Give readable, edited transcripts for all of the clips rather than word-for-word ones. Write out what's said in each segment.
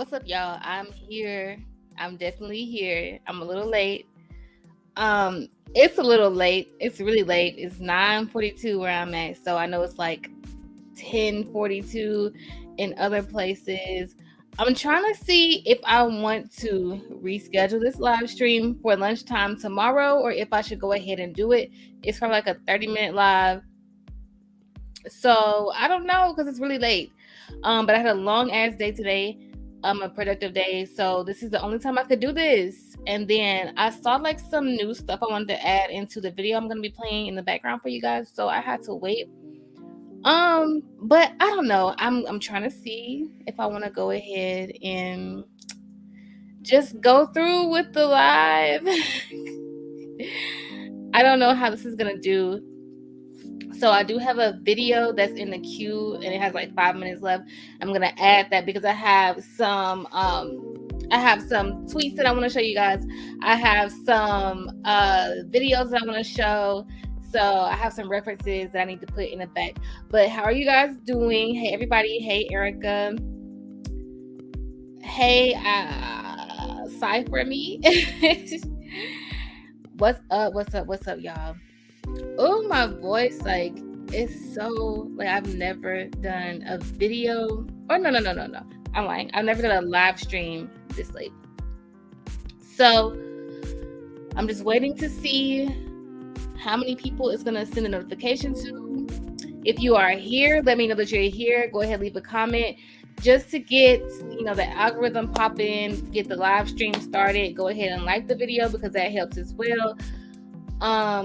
What's up, y'all? I'm here. I'm definitely here. I'm a little late. It's a little late. It's really late. It's 9:42 where I'm at. So I know it's like 10:42 in other places. I'm trying to see if I want to reschedule this live stream for lunchtime tomorrow or if I should go ahead and do it. It's for like a 30-minute live. So I don't know because it's really late. But I had a long ass day today. A productive day. So this is the only time I could do this. And then I saw like some new stuff I wanted to add into the video I'm gonna be playing in the background for you guys. So I had to wait. But I don't know. I'm trying to see if I want to go ahead and just go through with the live. I don't know how this is gonna do. So I do have a video that's in the queue and it has like 5 minutes left. I'm going to add that because I have some tweets that I want to show you guys. I have some videos that I want to show. So I have some references that I need to put in the back. But how are you guys doing? Hey, everybody. Hey, Erica. Hey, Cypher Me. What's up, y'all? Oh, my voice, like, it's so, like, I've never done a video, or no, I'm lying. I've never done a live stream this late. So, I'm just waiting to see how many people it's going to send a notification to. If you are here, let me know that you're here. Go ahead, leave a comment. Just to get, the algorithm popping, get the live stream started, go ahead and like the video because that helps as well.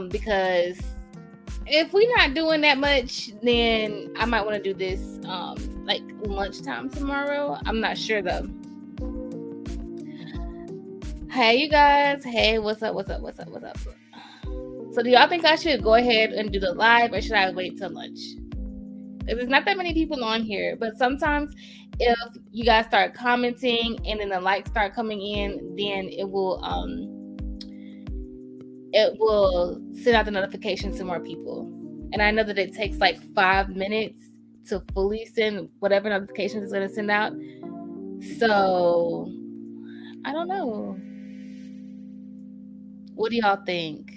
Because if we're not doing that much, then I might want to do this like lunchtime tomorrow. I'm not sure though. Hey, you guys. Hey, what's up? So do y'all think I should go ahead and do the live or should I wait till lunch? Because there's not that many people on here, but sometimes if you guys start commenting and then the likes start coming in, then it will send out the notifications to more people. And I know that it takes like 5 minutes to fully send whatever notifications it's going to send out. So, I don't know. What do y'all think?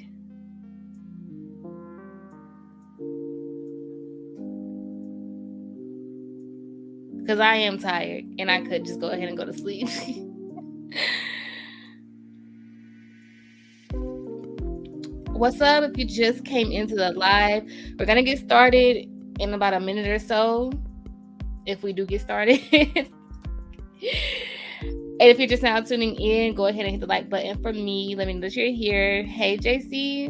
Because I am tired and I could just go ahead and go to sleep. What's up? If you just came into the live, we're going to get started in about a minute or so. If we do get started. And if you're just now tuning in, go ahead and hit the like button for me. Let me know that you're here. Hey, JC.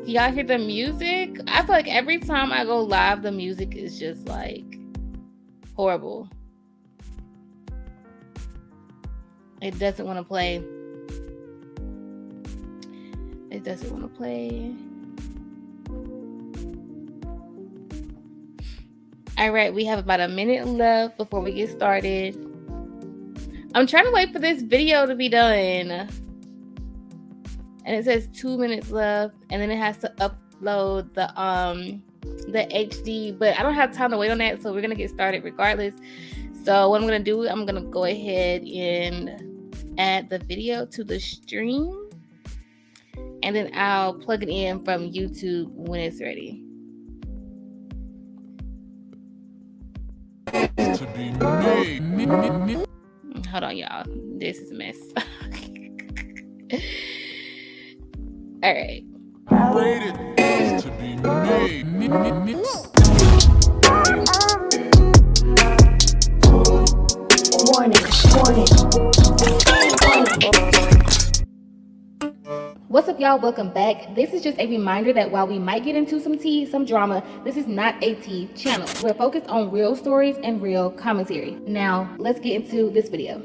Y'all hear the music? I feel like every time I go live, the music is just like horrible. It doesn't want to play. All right, we have about a minute left before we get started. I'm trying to wait for this video to be done. And it says 2 minutes left, and then it has to upload the HD, but I don't have time to wait on that, so we're gonna get started regardless. So what I'm gonna do, I'm gonna go ahead and add the video to the stream, and then I'll plug it in from YouTube when it's ready. To be made. Hold on, y'all. This is a mess. All right. Rated to be made. Warning. What's up, y'all? Welcome back. This is just a reminder that while we might get into some tea, some drama, this is not a tea channel. We're focused on real stories and real commentary. Now, let's get into this video.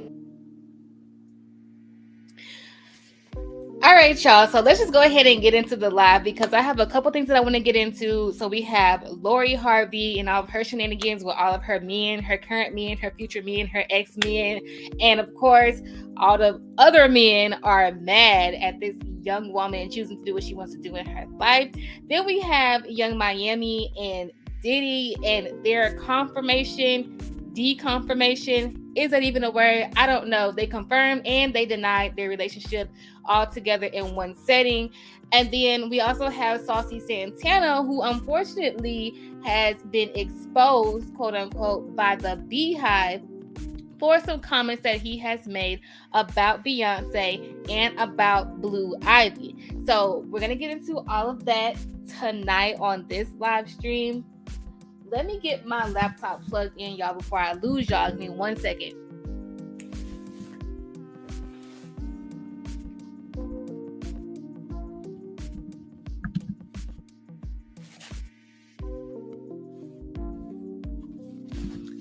All right, y'all. So let's just go ahead and get into the live because I have a couple things that I want to get into. So we have Lori Harvey and all of her shenanigans with all of her men, her current men, her future men, her ex-men. And of course, all the other men are mad at this young woman choosing to do what she wants to do in her life. Then we have young Miami and Diddy and their confirmation, deconfirmation, is that even a word? I don't know. They confirmed and they denied their relationship all together in one setting. And then we also have Saucy Santana, who unfortunately has been exposed, quote unquote, by the BEYHIVE for some comments that he has made about Beyonce and about Blue Ivy. So we're going to get into all of that tonight on this live stream. Let me get my laptop plugged in, y'all, before I lose y'all. Give me 1 second.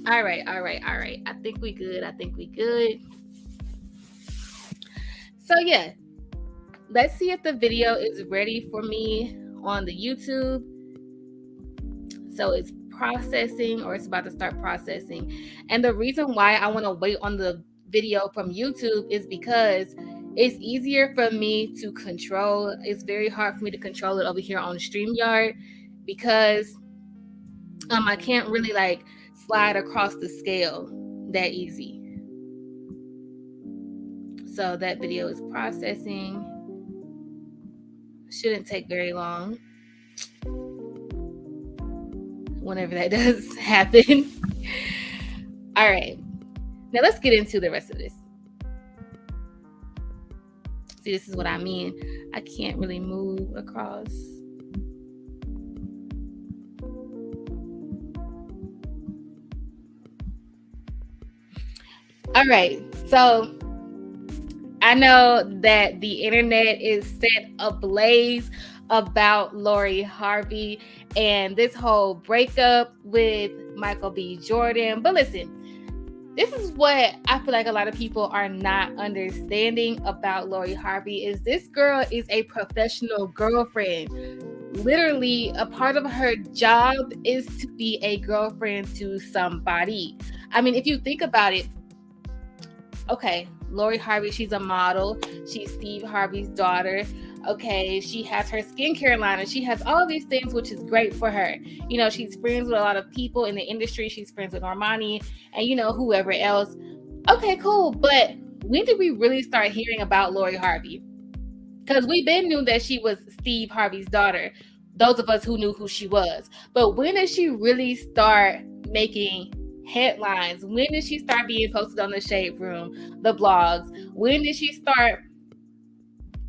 All right. I think we good. So yeah, let's see if the video is ready for me on the YouTube. So it's processing, or it's about to start processing. And the reason why I want to wait on the video from YouTube is because it's easier for me to control. It's very hard for me to control it over here on StreamYard because I can't really like slide across the scale that easy. So that video is processing. Shouldn't take very long. Whenever that does happen. All right. Now let's get into the rest of this. See, this is what I mean. I can't really move across. All right. So I know that the internet is set ablaze about Lori Harvey and this whole breakup with Michael B. Jordan. But listen, this is what I feel like a lot of people are not understanding about Lori Harvey is this girl is a professional girlfriend. Literally, a part of her job is to be a girlfriend to somebody. I mean, if you think about it, okay, Lori Harvey, she's a model. She's Steve Harvey's daughter. Okay, she has her skincare line and she has all these things, which is great for her. You know, she's friends with a lot of people in the industry. She's friends with Normani and, you know, whoever else. Okay, cool. But when did we really start hearing about Lori Harvey? Because we been knew that she was Steve Harvey's daughter. Those of us who knew who she was. But when did she really start making headlines? When did she start being posted on the Shade Room, the blogs? When did she start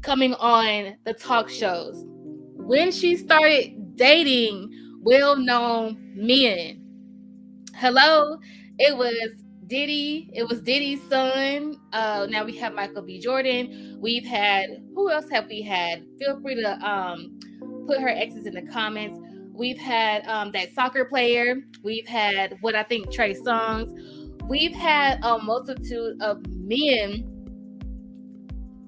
coming on the talk shows? When she started dating well-known men? Hello? It was Diddy. It was Diddy's son. Now we have Michael B. Jordan. We've had, who else have we had? Feel free to put her exes in the comments. We've had that soccer player. We've had what I think Trey Songz. We've had a multitude of men,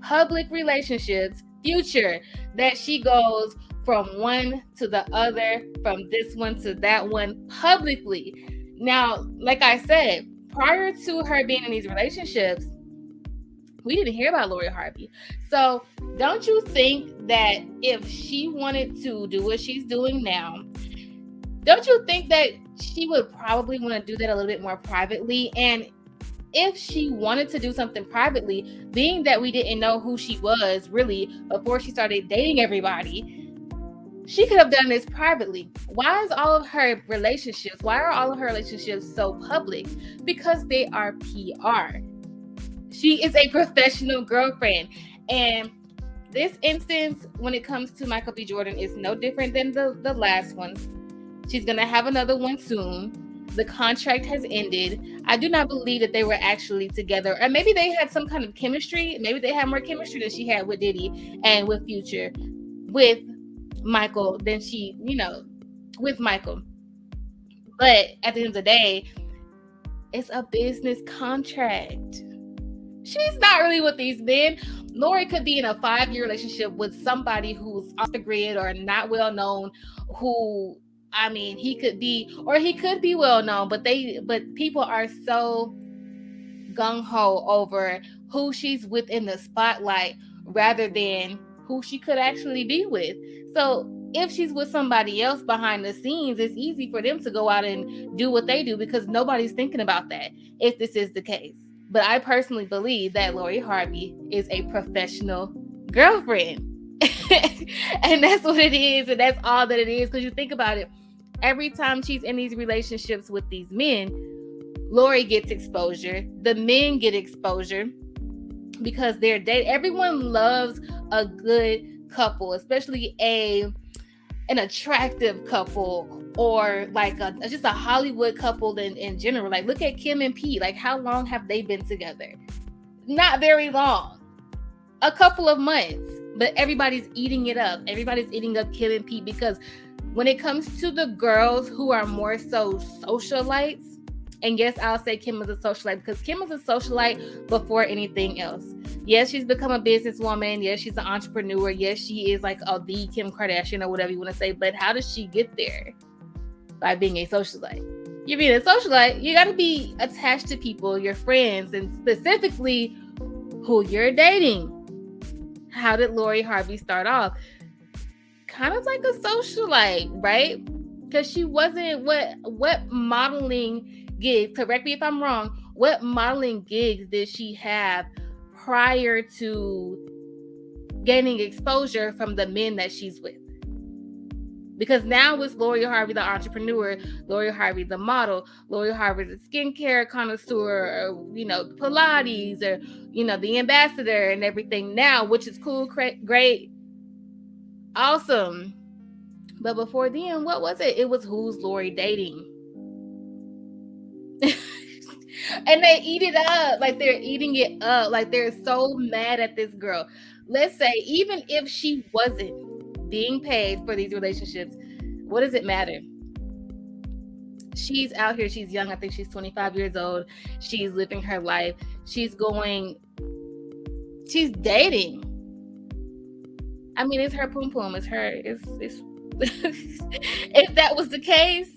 public relationships, Future, that she goes from one to the other, from this one to that one publicly. Now, like I said, prior to her being in these relationships, we didn't hear about Lori Harvey. So don't you think that if she wanted to do what she's doing now, don't you think that she would probably want to do that a little bit more privately? And if she wanted to do something privately, being that we didn't know who she was really before she started dating everybody, she could have done this privately. Why are all of her relationships so public? Because they are PR. She is a professional girlfriend. And this instance, when it comes to Michael B. Jordan, is no different than the last ones. She's going to have another one soon. The contract has ended. I do not believe that they were actually together. Or maybe they had some kind of chemistry. Maybe they had more chemistry than she had with Diddy and with Future, with Michael, than she, with Michael. But at the end of the day, it's a business contract. She's not really with these men. Lori could be in a 5-year relationship with somebody who's off the grid or not well known, who, I mean, he could be well known, but people are so gung-ho over who she's with in the spotlight rather than who she could actually be with. So if she's with somebody else behind the scenes, it's easy for them to go out and do what they do because nobody's thinking about that if this is the case. But I personally believe that Lori Harvey is a professional girlfriend. And that's what it is, and that's all that it is. Because you think about it, every time she's in these relationships with these men, Lori gets exposure. The men get exposure because they're dating. Everyone loves a good couple, especially an attractive couple, or like just a Hollywood couple in general. Like, look at Kim and Pete. Like, how long have they been together? Not very long. A couple of months. But everybody's eating it up. Everybody's eating up Kim and Pete because when it comes to the girls who are more so socialites, and yes, I'll say Kim is a socialite because Kim is a socialite before anything else. Yes, she's become a businesswoman. Yes, she's an entrepreneur. Yes, she is like the Kim Kardashian or whatever you want to say. But how does she get there? By being a socialite. You're being a socialite, you got to be attached to people, your friends, and specifically who you're dating. How did Lori Harvey start off? Kind of like a socialite, right? Because she wasn't what modeling gigs, correct me if I'm wrong, what modeling gigs did she have prior to gaining exposure from the men that she's with? Because now it's Lori Harvey, the entrepreneur, Lori Harvey, the model, Lori Harvey, the skincare connoisseur, or, Pilates, or, the ambassador and everything now, which is cool, great, awesome. But before then, what was it? It was who's Lori dating? And they eat it up. Like, they're eating it up. Like, they're so mad at this girl. Let's say, even if she wasn't being paid for these relationships, what does it matter? She's out here. She's young. I think she's 25 years old. She's living her life. She's dating. I mean, it's her poom poom. It's her. It's if that was the case,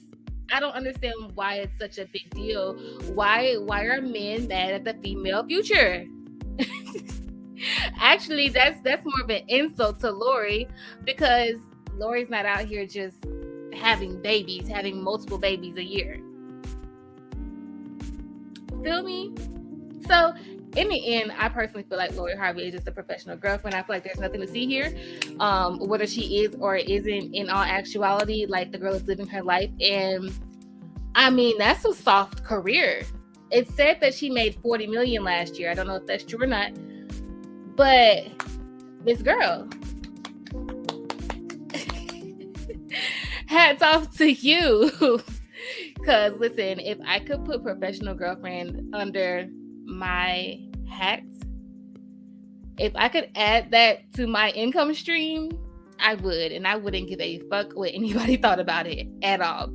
I don't understand why it's such a big deal. Why are men mad at the female future? Actually, that's more of an insult to Lori, because Lori's not out here just having multiple babies a year. Feel me? So in the end, I personally feel like Lori Harvey is just a professional girlfriend. I feel like there's nothing to see here. Whether she is or isn't, in all actuality, like, the girl is living her life. And I mean, that's a soft career. It said that she made $40 million last year. I don't know if that's true or not. But this girl, hats off to you. Because listen, if I could put professional girlfriend under my hat, if I could add that to my income stream, I would. And I wouldn't give a fuck what anybody thought about it at all.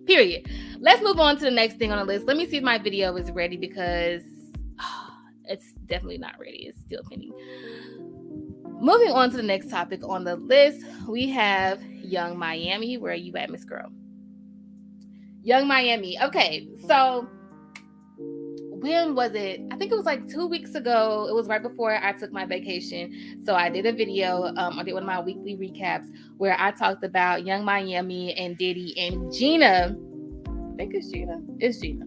Period. Let's move on to the next thing on the list. Let me see if my video is ready, because it's definitely not ready. It's still pending. Moving on to the next topic on the list, we have Young Miami. Where are you at, Miss Girl? Young Miami. Okay, so when was it? I think it was like 2 weeks ago. It was right before I took my vacation. So I did a video. I did one of my weekly recaps where I talked about Young Miami and Diddy and Gina. I think it's Gina. It's Gina.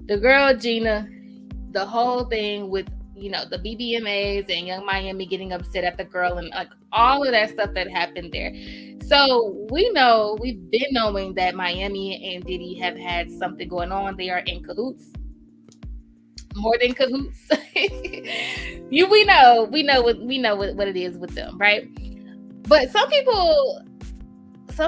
The girl Gina. The whole thing with, the BBMAs and Young Miami getting upset at the girl and like all of that stuff that happened there. So we've been knowing that Miami and Diddy have had something going on. They are in cahoots. More than cahoots. we know what it is with them, right? But some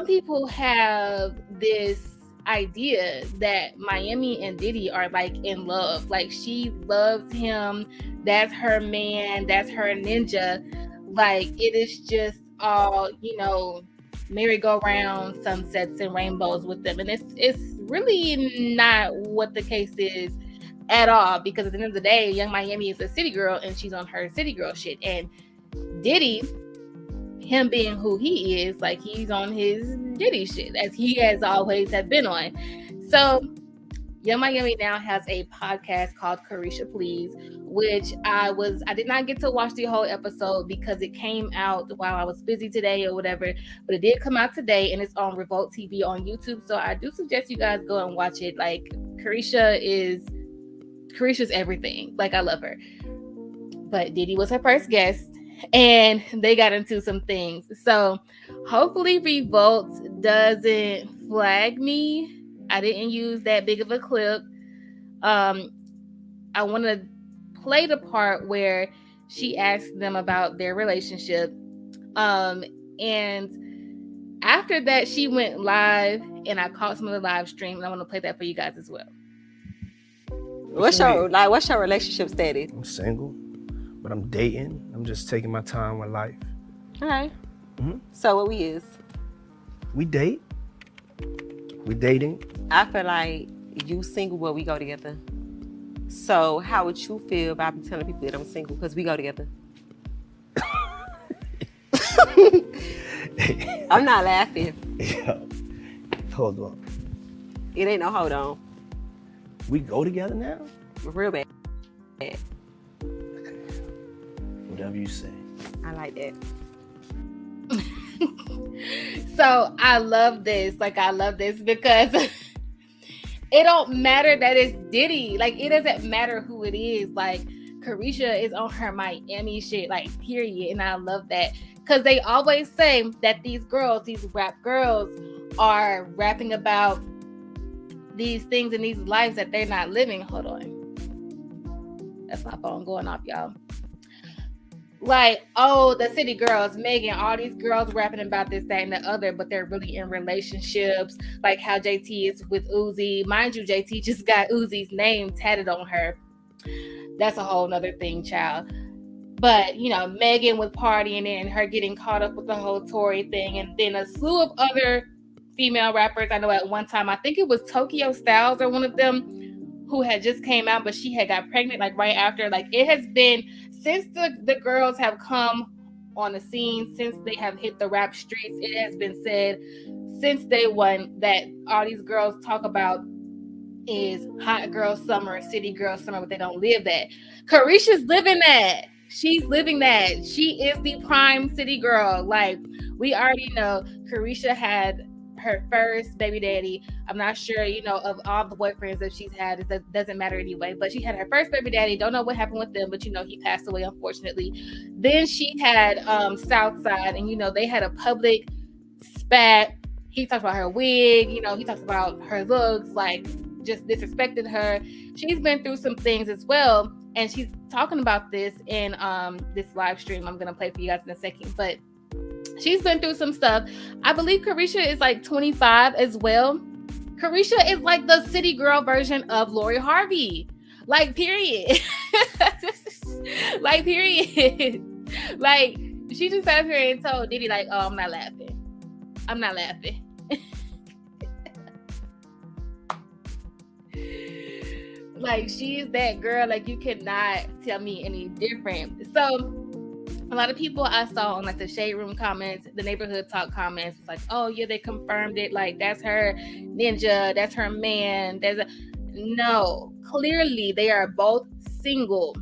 people have this idea that Miami and Diddy are like in love. Like, she loves him. That's her man. That's her ninja. Like, it is just all, merry-go-round, sunsets and rainbows with them. And it's really not what the case is at all, because at the end of the day, Young Miami is a city girl and she's on her city girl shit. And Diddy, him being who he is, like, he's on his Diddy shit, as he has always have been on. So Young Miami now has a podcast called Carisha Please, which I did not get to watch the whole episode because it came out while I was busy today or whatever, but it did come out today and it's on Revolt TV on YouTube. So I do suggest you guys go and watch it. Like Carisha's everything. Like I love her. But Diddy was her first guest and they got into some things. So hopefully Revolt doesn't flag me. I didn't use that big of a clip. I want to play the part where she asked them about their relationship. And after that, she went live and I caught some of the live stream and I want to play that for you guys as well. What's your relationship status? I'm single, but I'm dating. I'm just taking my time with life. All right. Mm-hmm. So what we is? We date. We dating. I feel like you single, but we go together. So how would you feel if I be telling people that I'm single because we go together? I'm not laughing. Yo, hold on. It ain't no hold on. We go together now? Real bad. Whatever you say. I like that. So I love this. Like I love this because it don't matter that it's Diddy. Like it doesn't matter who it is. Like Carisha is on her Miami shit. Like period. And I love that because they always say that these rap girls, are rapping about these things in these lives that they're not living. Hold on. That's my phone going off, y'all. Like, oh, the city girls, Megan, all these girls rapping about this, that, and the other, but they're really in relationships. Like how JT is with Uzi. Mind you, JT just got Uzi's name tatted on her. That's a whole nother thing, child. But, you know, Megan with partying and her getting caught up with the whole Tory thing. And then a slew of other female rappers. I know at one time, I think it was Tokyo Styles or one of them who had just came out, but she had got pregnant like right after. Like it has been, since the girls have come on the scene, since they have hit the rap streets, it has been said since day one that all these girls talk about is hot girl summer, city girl summer, but they don't live that. Carisha's living that. She's living that. She is the prime city girl. Like we already know Carisha had her first baby daddy. I'm not sure, you know, of all the boyfriends that she's had. It doesn't matter anyway. But she had her first baby daddy. Don't know what happened with them, but you know, he passed away, unfortunately. Then she had Southside, and you know, they had a public spat. He talks about her wig, you know, he talks about her looks, like just disrespected her. She's been through some things as well, and she's talking about this in this live stream I'm gonna play for you guys in a second. But she's been through some stuff. I believe Carisha is like 25 as well. Carisha is like the city girl version of Lori Harvey. Like, period. Like, period. Like, she just sat here and told Diddy, like, oh, I'm not laughing. I'm not laughing. Like, she's that girl. Like, you cannot tell me any different. So, a lot of people I saw on like the Shade Room comments, the Neighborhood Talk comments, it's like, oh yeah, they confirmed it. Like that's her ninja, that's her man. No, clearly they are both single.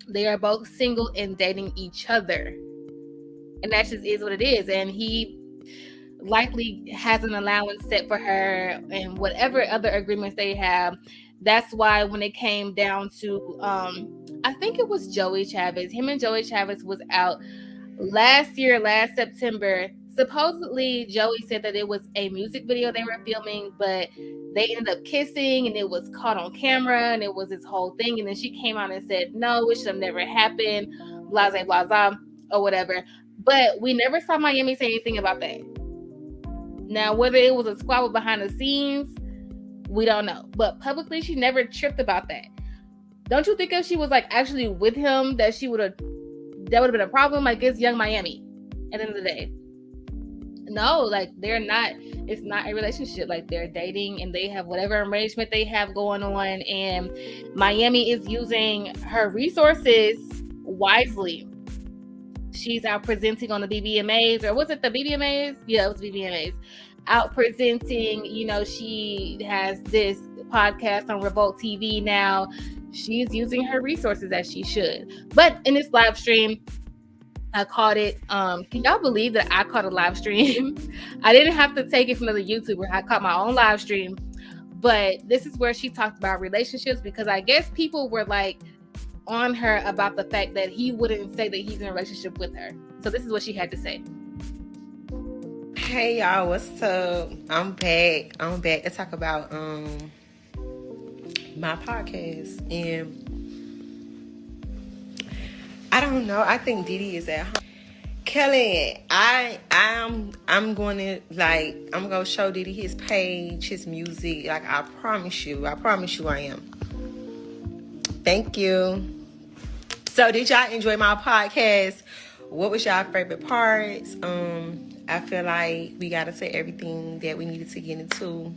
They are both single and dating each other. And that just is what it is. And he likely has an allowance set for her and whatever other agreements they have. That's why when it came down to, I think it was Joey Chavez. Him and Joey Chavez was out last September. Supposedly, Joey said that it was a music video they were filming, but they ended up kissing and it was caught on camera and it was this whole thing. And then she came out and said, no, it should have never happened, blase, blase, or whatever. But we never saw Miami say anything about that. Now, whether it was a squabble behind the scenes, we don't know. But publicly, she never tripped about that. Don't you think if she was like actually with him, that would have been a problem? Like, it's Young Miami at the end of the day. No, like they're not, it's not a relationship. Like they're dating and they have whatever arrangement they have going on. And Miami is using her resources wisely. She's out presenting on the BBMAs, or was it the BBMAs? Yeah, it was BBMAs. out presenting. She has this podcast on Revolt TV now. She's using her resources as she should. But in this live stream, I caught it. Can y'all believe that I caught a live stream? I didn't have to take it from another YouTuber. I caught my own live stream. But this is where she talked about relationships, because I guess people were like on her about the fact that he wouldn't say that he's in a relationship with her. So this is what she had to say. Hey y'all, what's up? I'm back to talk about my podcast. And I don't know, I think Diddy is at home. Kelly, I'm gonna show Diddy his page, his music. Like, I promise you I am. Thank you. So did y'all enjoy my podcast? What was y'all favorite parts? I feel like we gotta say everything that we needed to get into.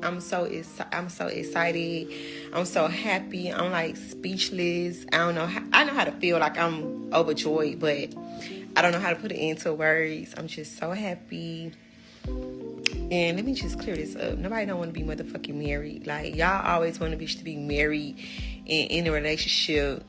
I'm so excited. I'm so happy. I'm like speechless. I know how to feel. Like, I'm overjoyed, but I don't know how to put it into words. I'm just so happy. And let me just clear this up. Nobody don't want to be motherfucking married. Like, y'all always want a bitch to be married and in a relationship.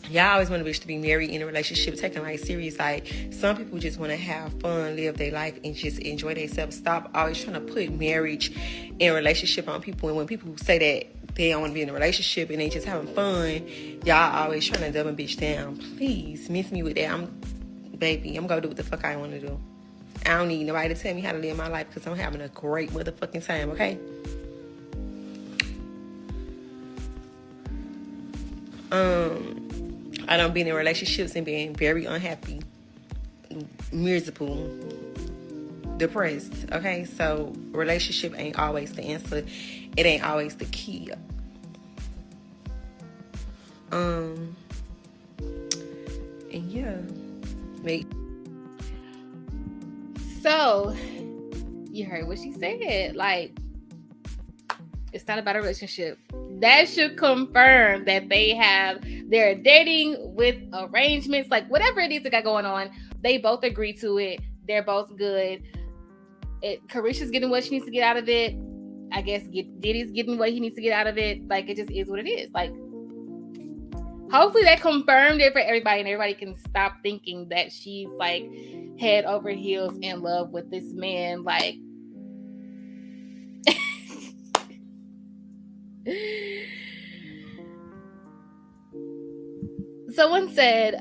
Y'all always want a bitch to be married in a relationship, taking life serious. Like, some people just want to have fun, live their life, and just enjoy themselves. Stop always trying to put marriage and relationship on people. And when people say that they don't want to be in a relationship and they just having fun, y'all always trying to dumb a bitch down. Please, miss me with that. I'm going to do what the fuck I want to do. I don't need nobody to tell me how to live my life, because I'm having a great motherfucking time, okay? I done been in relationships and been very unhappy, miserable, depressed, okay? So relationship ain't always the answer. It ain't always the key. And yeah, So you heard what she said. Like, it's not about a relationship. That should confirm that they're dating with arrangements, like whatever it is that got going on. They both agree to it. They're both good. Carisha's getting what she needs to get out of it. I guess Diddy's getting what he needs to get out of it. Like, it just is what it is. Like, hopefully that confirmed it for everybody, and everybody can stop thinking that she's like head over heels in love with this man. Like, someone said,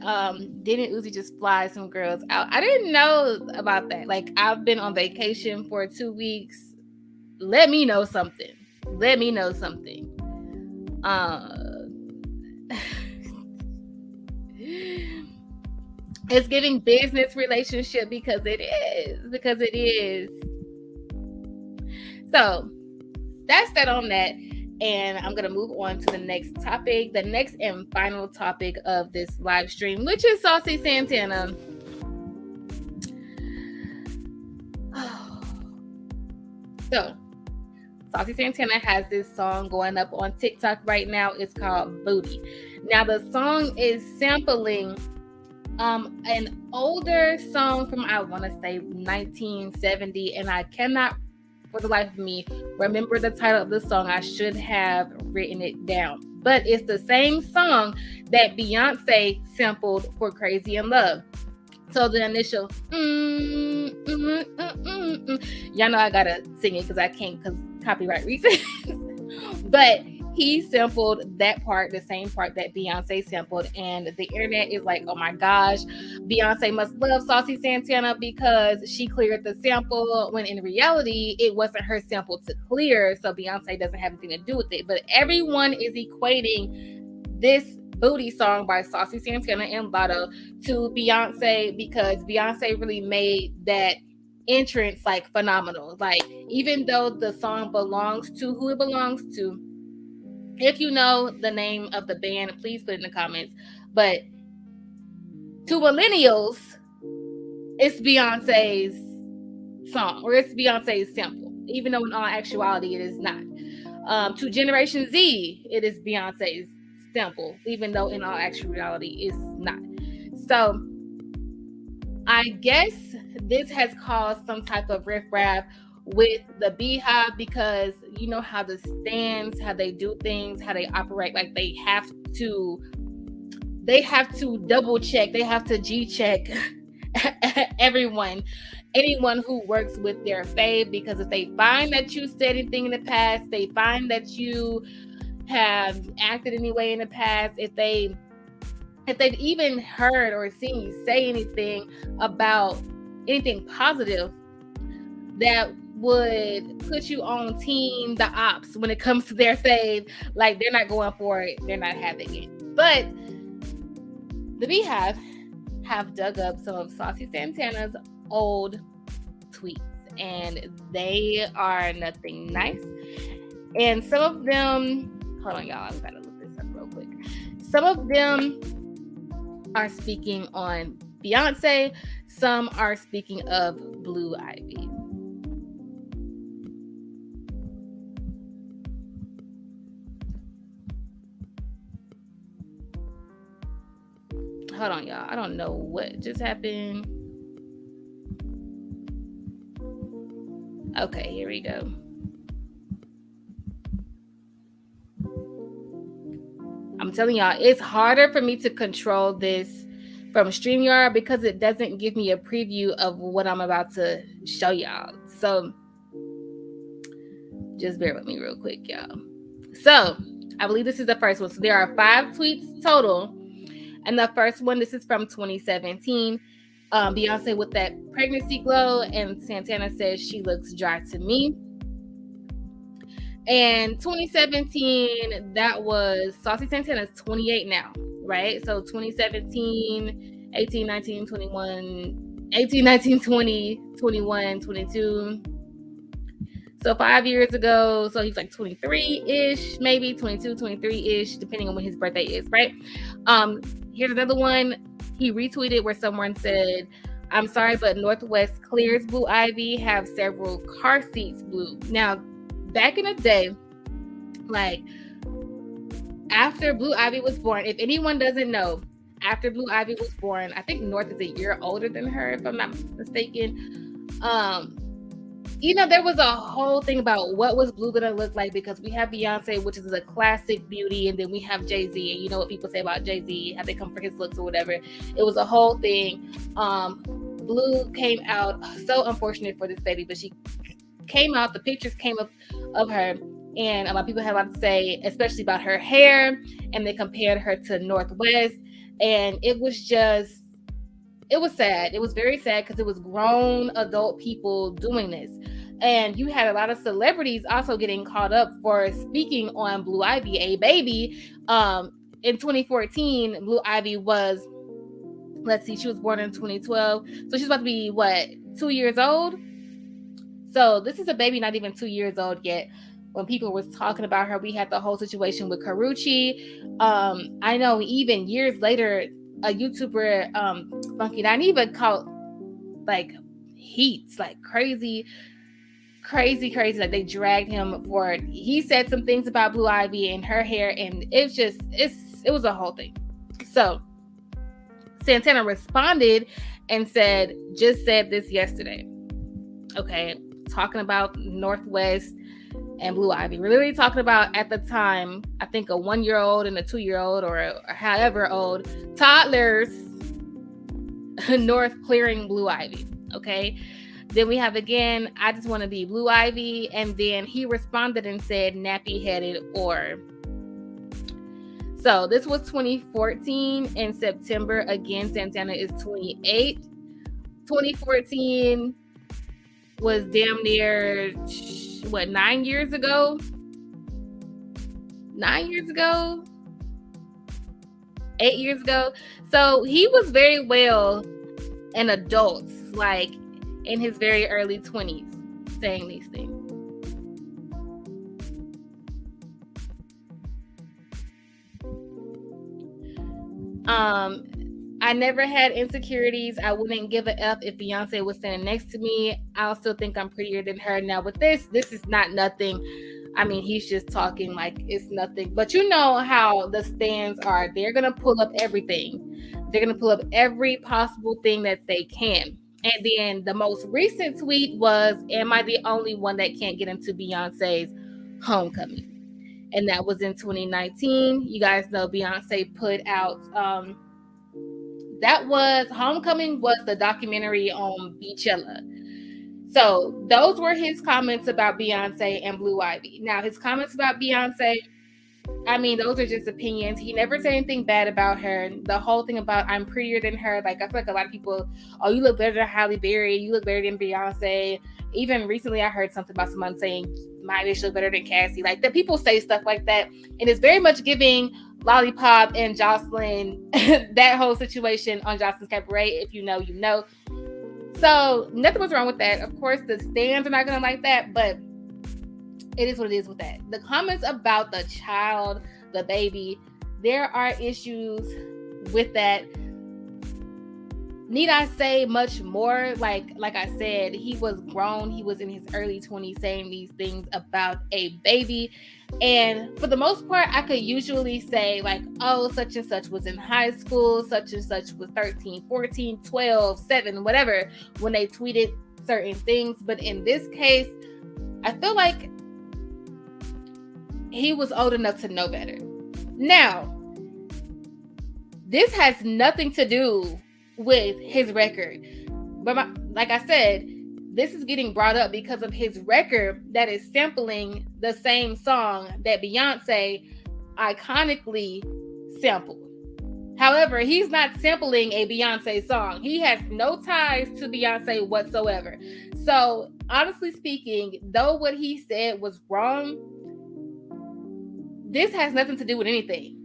didn't Uzi just fly some girls out? I didn't know about that. Like, I've been on vacation for 2 weeks. Let me know something. It's giving business relationship, because it is. So that's that on that. And I'm going to move on to the next topic, the next and final topic of this live stream, which is Saucy Santana. So, Saucy Santana has this song going up on TikTok right now. It's called Booty. Now, the song is sampling an older song from, I want to say, 1970, and I cannot for the life of me remember the title of the song. I should have written it down, but it's the same song that Beyonce sampled for Crazy in Love. So the initial y'all know I gotta sing it because I can't, because copyright reasons. But he sampled that part, the same part that Beyonce sampled, and the internet is like, oh my gosh, Beyonce must love Saucy Santana because she cleared the sample, when in reality, it wasn't her sample to clear, so Beyonce doesn't have anything to do with it. But everyone is equating this Booty song by Saucy Santana and Lotto to Beyonce, because Beyonce really made that entrance like phenomenal. Like, even though the song belongs to who it belongs to, if you know the name of the band, please put it in the comments. But to millennials, it's Beyonce's song, or it's Beyonce's sample, even though in all actuality it is not. To Generation Z, it is Beyonce's sample, even though in all actuality it's not. So I guess this has caused some type of riffraff with the BEYHIVE, because you know how the stands, how they do things, how they operate, like they have to double check, they have to G check anyone who works with their fave, because if they find that you said anything in the past, they find that you have acted anyway in the past, if they've even heard or seen you say anything about anything positive that would put you on team the ops when it comes to their fave, like they're not going for it, they're not having it. But the BEYHIVE have dug up some of Saucy Santana's old tweets, and they are nothing nice. And some of them, hold on y'all, I'm gonna look this up real quick. Some of them are speaking on Beyonce, some are speaking of Blue Ivy. Hold on, y'all. I don't know what just happened. Okay, here we go. I'm telling y'all, it's harder for me to control this from StreamYard because it doesn't give me a preview of what I'm about to show y'all. So just bear with me real quick, y'all. So I believe this is the first one. So there are 5 tweets total. And the first one, this is from 2017. Beyonce with that pregnancy glow, and Santana says she looks dry to me. And 2017, that was Saucy Santana's 28 now, right? So 2017, 18, 19, 21, 18, 19, 20, 21, 22. So 5 years ago, so he's like 23-ish, maybe 22, 23-ish, depending on when his birthday is, right? Here's another one. He retweeted where someone said, "I'm sorry, but Northwest clears Blue Ivy, have several car seats blue." Now, back in the day, like after Blue Ivy was born, if anyone doesn't know, after Blue Ivy was born, I think North is a year older than her, if I'm not mistaken. There was a whole thing about what was Blue gonna look like, because we have Beyonce, which is a classic beauty, and then we have Jay-Z, and you know what people say about Jay-Z, how they come for his looks or whatever. It was a whole thing. Blue came out, so unfortunate for this baby, but she came out, the pictures came up of her, and a lot of people had a lot to say, especially about her hair, and they compared her to Northwest, and it was sad. It was very sad because it was grown adult people doing this. And you had a lot of celebrities also getting caught up for speaking on Blue Ivy, a baby. In 2014, Blue Ivy was, she was born in 2012. So she's about to be, 2 years old? So this is a baby not even 2 years old yet. When people was talking about her, we had the whole situation with Karrueche. I know even years later, a YouTuber, Funky Dineva, caught like heats, like crazy. Like they dragged him for it. He said some things about Blue Ivy and her hair, and it was a whole thing. So Santana responded and said, "Just said this yesterday." Okay, talking about Northwest and Blue Ivy. We're literally talking about, at the time, I think a 1-year-old and a 2-year-old, or however old, toddlers, North clearing Blue Ivy. Okay. Then we have again, "I just want to be Blue Ivy." And then he responded and said, "nappy headed or." So this was 2014 in September. Again, Santana is 28. 2014 was damn near, 9 years ago? 9 years ago? 8 years ago? So he was very well an adult, like in his very early 20s, saying these things. "I never had insecurities. I wouldn't give a F if Beyonce was standing next to me. I'll still think I'm prettier than her." Now with this is not nothing. I mean, he's just talking like it's nothing. But you know how the stands are. They're going to pull up everything. They're going to pull up every possible thing that they can. And then the most recent tweet was, am I the only one that can't get into Beyonce's Homecoming? And that was in 2019. You guys know Beyonce put out, that was, Homecoming was the documentary on Beachella. So those were his comments about Beyonce and Blue Ivy. Now, his comments about Beyonce, I mean, those are just opinions. He never said anything bad about her. The whole thing about I'm prettier than her, like, I feel like a lot of people, oh, you look better than Halle Berry, you look better than Beyonce. Even recently, I heard something about someone saying my bitch look better than Cassie. Like, the people say stuff like that, and it's very much giving Lollipop and Jocelyn that whole situation on Jocelyn's Cabaret. If you know, you know. So nothing was wrong with that. Of course, the stands are not gonna like that, but it is what it is with that. The comments about the child, the baby, there are issues with that. Need I say much more? Like I said, he was grown. He was in his early 20s saying these things about a baby. And for the most part, I could usually say like, oh, such and such was in high school, such and such was 13, 14, 12, 7, whatever, when they tweeted certain things. But in this case, I feel like he was old enough to know better. Now, this has nothing to do with his record. But like I said, this is getting brought up because of his record that is sampling the same song that Beyonce iconically sampled. However, he's not sampling a Beyonce song. He has no ties to Beyonce whatsoever. So, honestly speaking, though what he said was wrong, this has nothing to do with anything.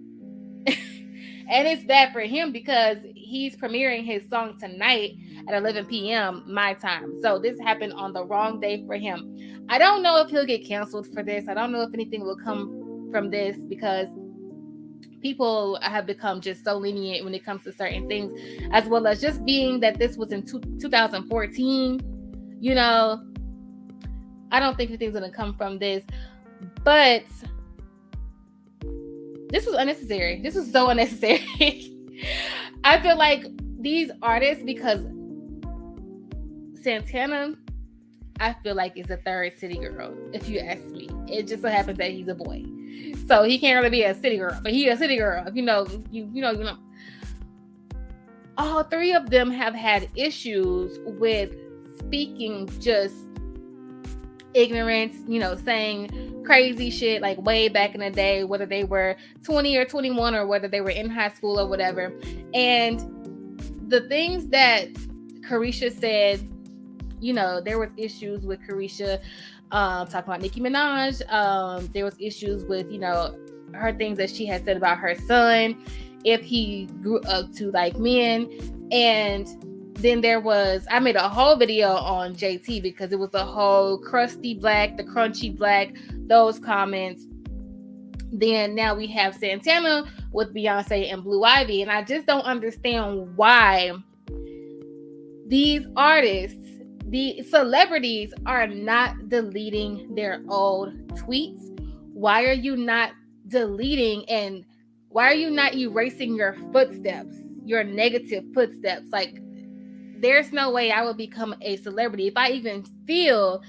And it's bad for him because he's premiering his song tonight at 11 p.m. my time. So this happened on the wrong day for him. I don't know if he'll get canceled for this. I don't know if anything will come from this because people have become just so lenient when it comes to certain things, as well as just being that this was in 2014. You know, I don't think anything's going to come from this. But this was unnecessary. This was so unnecessary. I feel like these artists, because Santana, I feel like is a third city girl, if you ask me. It just so happens that he's a boy. So he can't really be a city girl, but he's a city girl. If you know. All three of them have had issues with speaking just ignorance, saying crazy shit like way back in the day, whether they were 20 or 21 or whether they were in high school or whatever. And the things that Carisha said, there was issues with Carisha talking about Nicki Minaj. There was issues with, her things that she had said about her son, if he grew up to like men. And then I made a whole video on JT because it was the whole crusty black, the crunchy black, those comments. Then now we have Santana with Beyonce and Blue Ivy. And I just don't understand why these artists, the celebrities, are not deleting their old tweets. Why are you not deleting and why are you not erasing your footsteps, your negative footsteps? Like, there's no way I would become a celebrity if I even feel.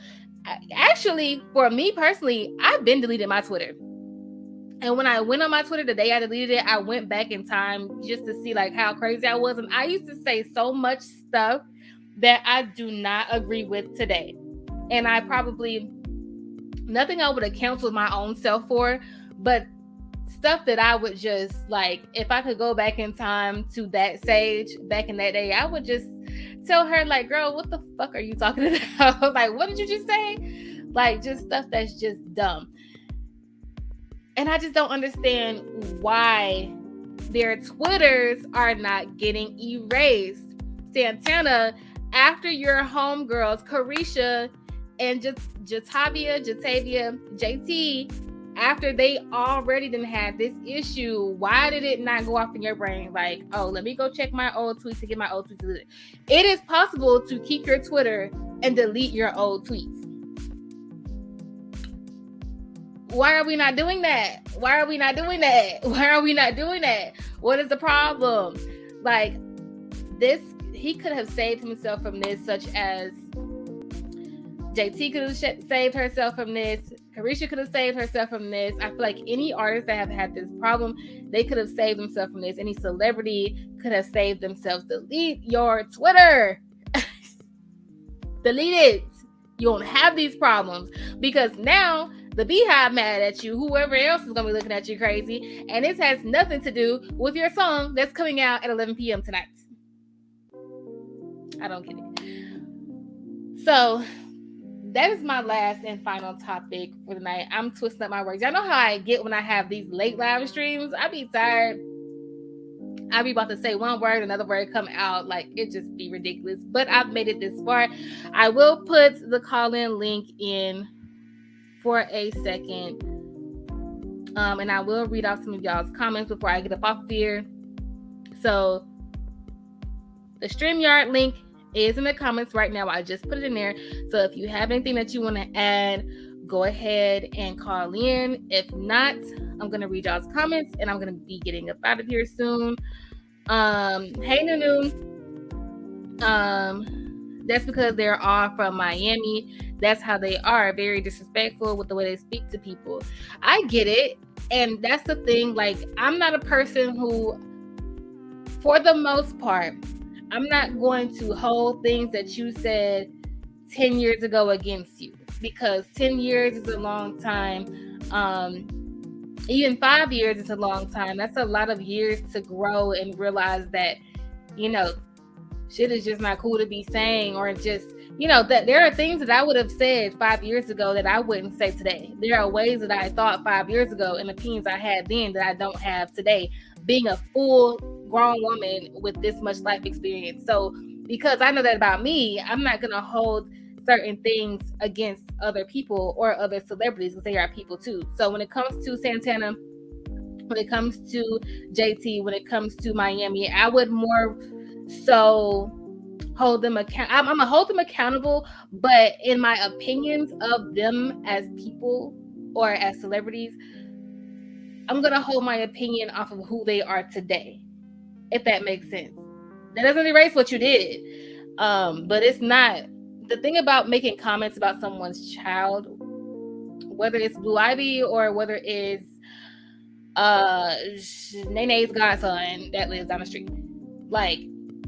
Actually, for me personally, I've been deleting my Twitter. And when I went on my Twitter the day I deleted it, I went back in time just to see like how crazy I was. And I used to say so much stuff that I do not agree with today. And I probably, nothing I would have counseled my own self for, but stuff that I would just like, if I could go back in time to that Sage back in that day, I would just tell her like, girl, what the fuck are you talking about? Like, what did you just say? Like, just stuff that's just dumb. And I just don't understand why their Twitters are not getting erased. Santana, after your homegirls, Carisha and Jatavia, JT, after they already didn't have this issue, why did it not go off in your brain? Like, oh, let me go check my old tweets to get my old tweets deleted. It is possible to keep your Twitter and delete your old tweets. Why are we not doing that? Why are we not doing that? What is the problem? Like, this, he could have saved himself from this, such as JT could have saved herself from this. Carisha could have saved herself from this. I feel like any artist that have had this problem, they could have saved themselves from this. Any celebrity could have saved themselves. Delete your Twitter. Delete it. You won't have these problems, because now the BEYHIVE mad at you. Whoever else is going to be looking at you crazy. And this has nothing to do with your song that's coming out at 11 p.m. tonight. I don't get it. So that is my last and final topic for the night. I'm twisting up my words. Y'all know how I get when I have these late live streams. I be tired. I be about to say one word, another word come out. Like, it just be ridiculous. But I've made it this far. I will put the call-in link in for a second. And I will read off some of y'all's comments before I get up off of here. So the StreamYard link is in the comments right now. I just put it in there. So if you have anything that you want to add, go ahead and call in. If not, I'm going to read y'all's comments, and I'm going to be getting up out of here soon. Hey, Nunu. That's because they're all from Miami. That's how they are. Very disrespectful with the way they speak to people. I get it. And that's the thing. Like, I'm not a person who, for the most part, I'm not going to hold things that you said 10 years ago against you, because 10 years is a long time. Even 5 years is a long time. That's a lot of years to grow and realize that, you know, shit is just not cool to be saying, or just, you know, that there are things that I would have said 5 years ago that I wouldn't say today. There are ways that I thought 5 years ago and opinions I had then that I don't have today, being a full grown woman with this much life experience. So because I know that about me, I'm not going to hold certain things against other people or other celebrities, because they are people too. So when it comes to Santana, when it comes to JT, when it comes to Miami, I would more so hold them accountable. I'm gonna hold them accountable, but in my opinions of them as people or as celebrities, I'm gonna hold my opinion off of who they are today, if that makes sense. That doesn't erase what you did, but it's not. The thing about making comments about someone's child, whether it's Blue Ivy or whether it's Nene's godson that lives down the street, like,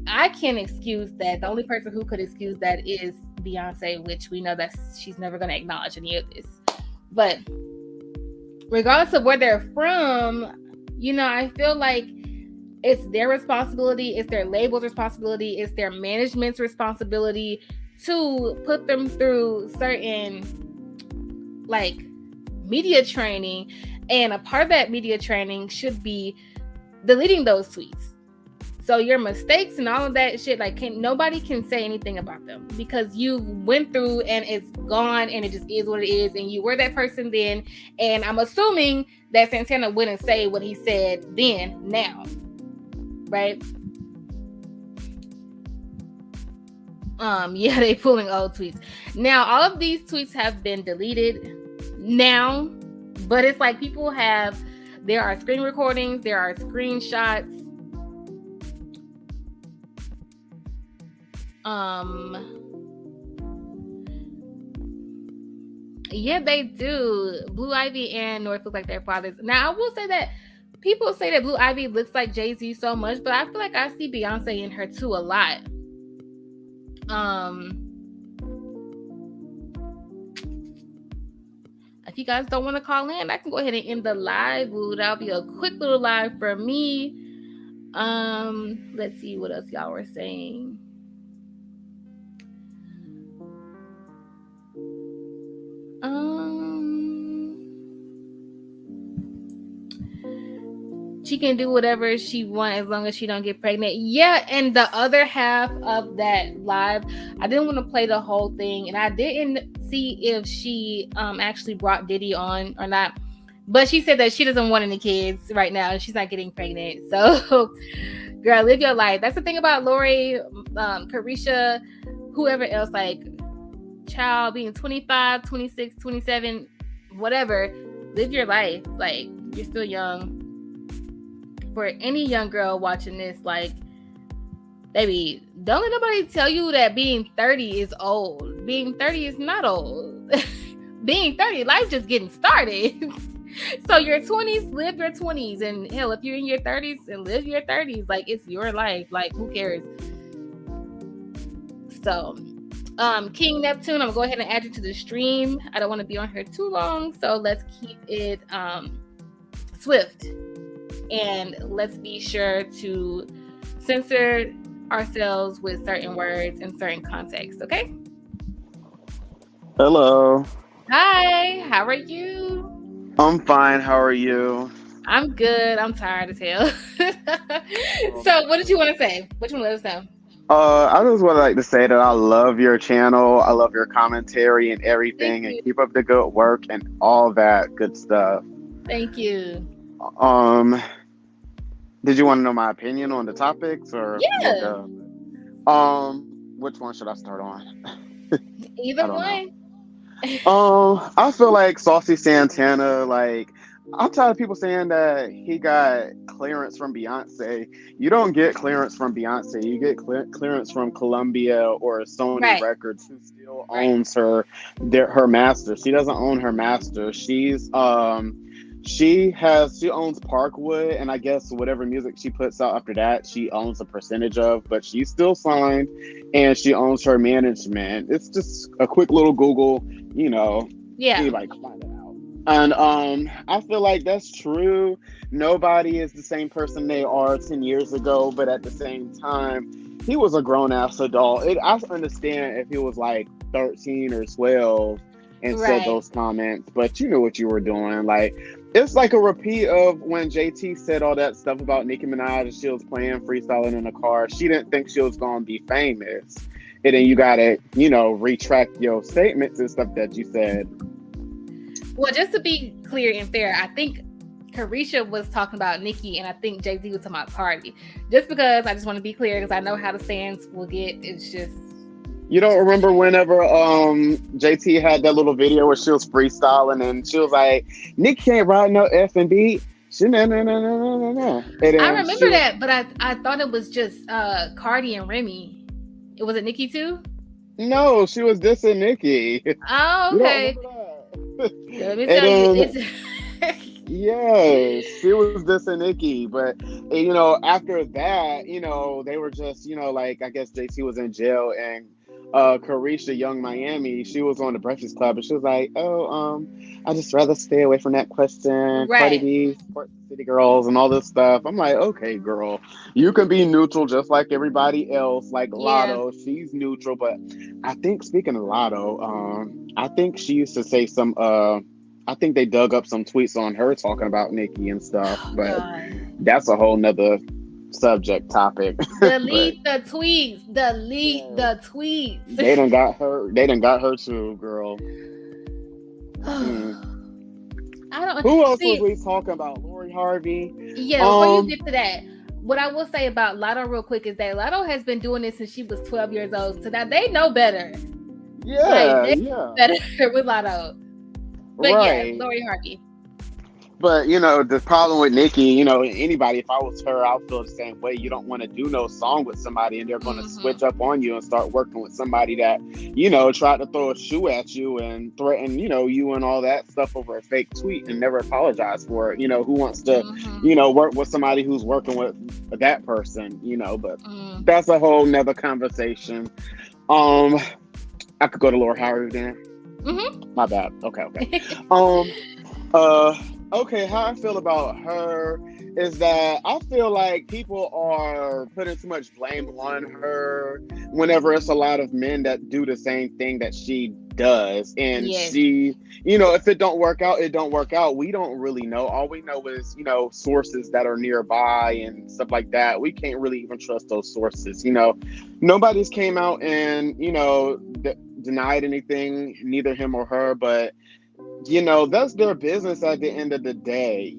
I can't excuse that. The only person who could excuse that is Beyonce, which we know that she's never going to acknowledge any of this. But regardless of where they're from, you know, I feel like it's their responsibility, it's their label's responsibility, it's their management's responsibility to put them through certain, like, media training. And a part of that media training should be deleting those tweets. So your mistakes and all of that shit, like, nobody can say anything about them, because you went through and it's gone and it just is what it is, and you were that person then. And I'm assuming that Santana wouldn't say what he said then now, right? Yeah, they pulling old tweets. Now, all of these tweets have been deleted now, but it's like people have, there are screen recordings, there are screenshots. Yeah, they do. Blue Ivy and North look like their fathers. Now, I will say that people say that Blue Ivy looks like Jay-Z so much, but I feel like I see Beyonce in her too a lot. If you guys don't want to call in, I can go ahead and end the live. Ooh, that'll be a quick little live for me. Let's see what else y'all were saying. She can do whatever she wants as long as she don't get pregnant. Yeah, and the other half of that live, I didn't want to play the whole thing, and I didn't see if she actually brought Diddy on or not. But she said that she doesn't want any kids right now, and she's not getting pregnant. So, girl, live your life. That's the thing about Lori, Carisha, whoever else, like, child being 25, 26, 27, whatever. Live your life. Like, you're still young. For any young girl watching this, like, Baby, don't let nobody tell you that being 30 is old. Being 30 is not old. Being 30, life just getting started. So your 20s, live your 20s. And hell, if you're in your 30s, and live your 30s. Like, it's your life. Like, who cares? So, King Neptune, I'm gonna go ahead and add you to the stream. I don't want to be on here too long, so let's keep it swift. And let's be sure to censor ourselves with certain words in certain contexts, okay? Hello. Hi, how are you? I'm fine. How are you? I'm good. I'm tired as hell. So, what did you want to say? What you want to let us know? I just would like to say that I love your channel. I love your commentary and everything, Thank and you. keep up the good work and all that good stuff. Thank you. Did you want to know my opinion on the topics or what Yeah, the which one should I start on? I either don't know. one. I feel like Saucy Santana, like, I'm tired of people saying that he got clearance from Beyonce. You don't get clearance from Beyonce. You get clearance from Columbia or Sony Right, Records, who still right. owns her master. She doesn't own her master. She owns Parkwood, and I guess whatever music she puts out after that, she owns a percentage of. But she's still signed, and she owns her management. It's just a quick little Google. Yeah, Anybody can find it out. And I feel like that's true. Nobody is the same person they are 10 years ago, but at the same time, he was a grown ass adult. I understand if he was like 13 or 12 and said right. those comments, but you knew what you were doing. Like, it's like a repeat of when JT said all that stuff about Nicki Minaj and she was playing freestyling in a car. She didn't think she was gonna be famous. And then you gotta, retract your statements and stuff that you said. Well, just to be clear and fair, I think Carisha was talking about Nicki, and I think Jay-Z was talking about Cardi. Just because I just want to be clear, because I know how the stands will get. It's just. You don't remember whenever JT had that little video where she was freestyling and she was like, Nick can't ride no F and B. No. I remember that, but I thought it was just Cardi and Remy. It was it Nicki too? No, she was dissing Nicki. Oh, You don't okay. remember that? Let me tell you, it's. Yes, she was dissing Nicki, but after that, they were just, like, I guess JT was in jail, and Carisha Young Miami, she was on the Breakfast Club, and she was like, "Oh, I just rather stay away from that question. Cardi Right. B, support the city girls, and all this stuff." I'm like, "Okay, girl, you can be neutral just like everybody else. Like Yeah. Lotto, she's neutral, but I think speaking of Lotto, I think she used to say some I think they dug up some tweets on her talking about Nicki and stuff, Oh but God. that's a whole nother subject topic. Delete the tweets. Delete the tweets. They done got her. They done got her too, girl. I don't Who else see. was we talking about? Lori Harvey. Yeah, before you get to that, what I will say about Lotto real quick is that Lotto has been doing this since she was 12 years old. So now they know better. Yeah, they know better with Lotto. But right. yeah, Lori Harvey. But the problem with Nicki, anybody, if I was her, I'll feel the same way. You don't want to do no song with somebody and they're going to switch up on you and start working with somebody that, tried to throw a shoe at you and threaten, you and all that stuff over a fake tweet and never apologize for it. Who wants to, work with somebody who's working with that person, but that's a whole nother conversation. I could go to Laura Howard then. My bad. Okay. Okay, how I feel about her is that I feel like people are putting too much blame on her whenever it's a lot of men that do the same thing that she does. And she, if it don't work out, it don't work out. We don't really know. All we know is, sources that are nearby and stuff like that. We can't really even trust those sources. Nobody's came out and, denied anything, neither him or her, but that's their business at the end of the day.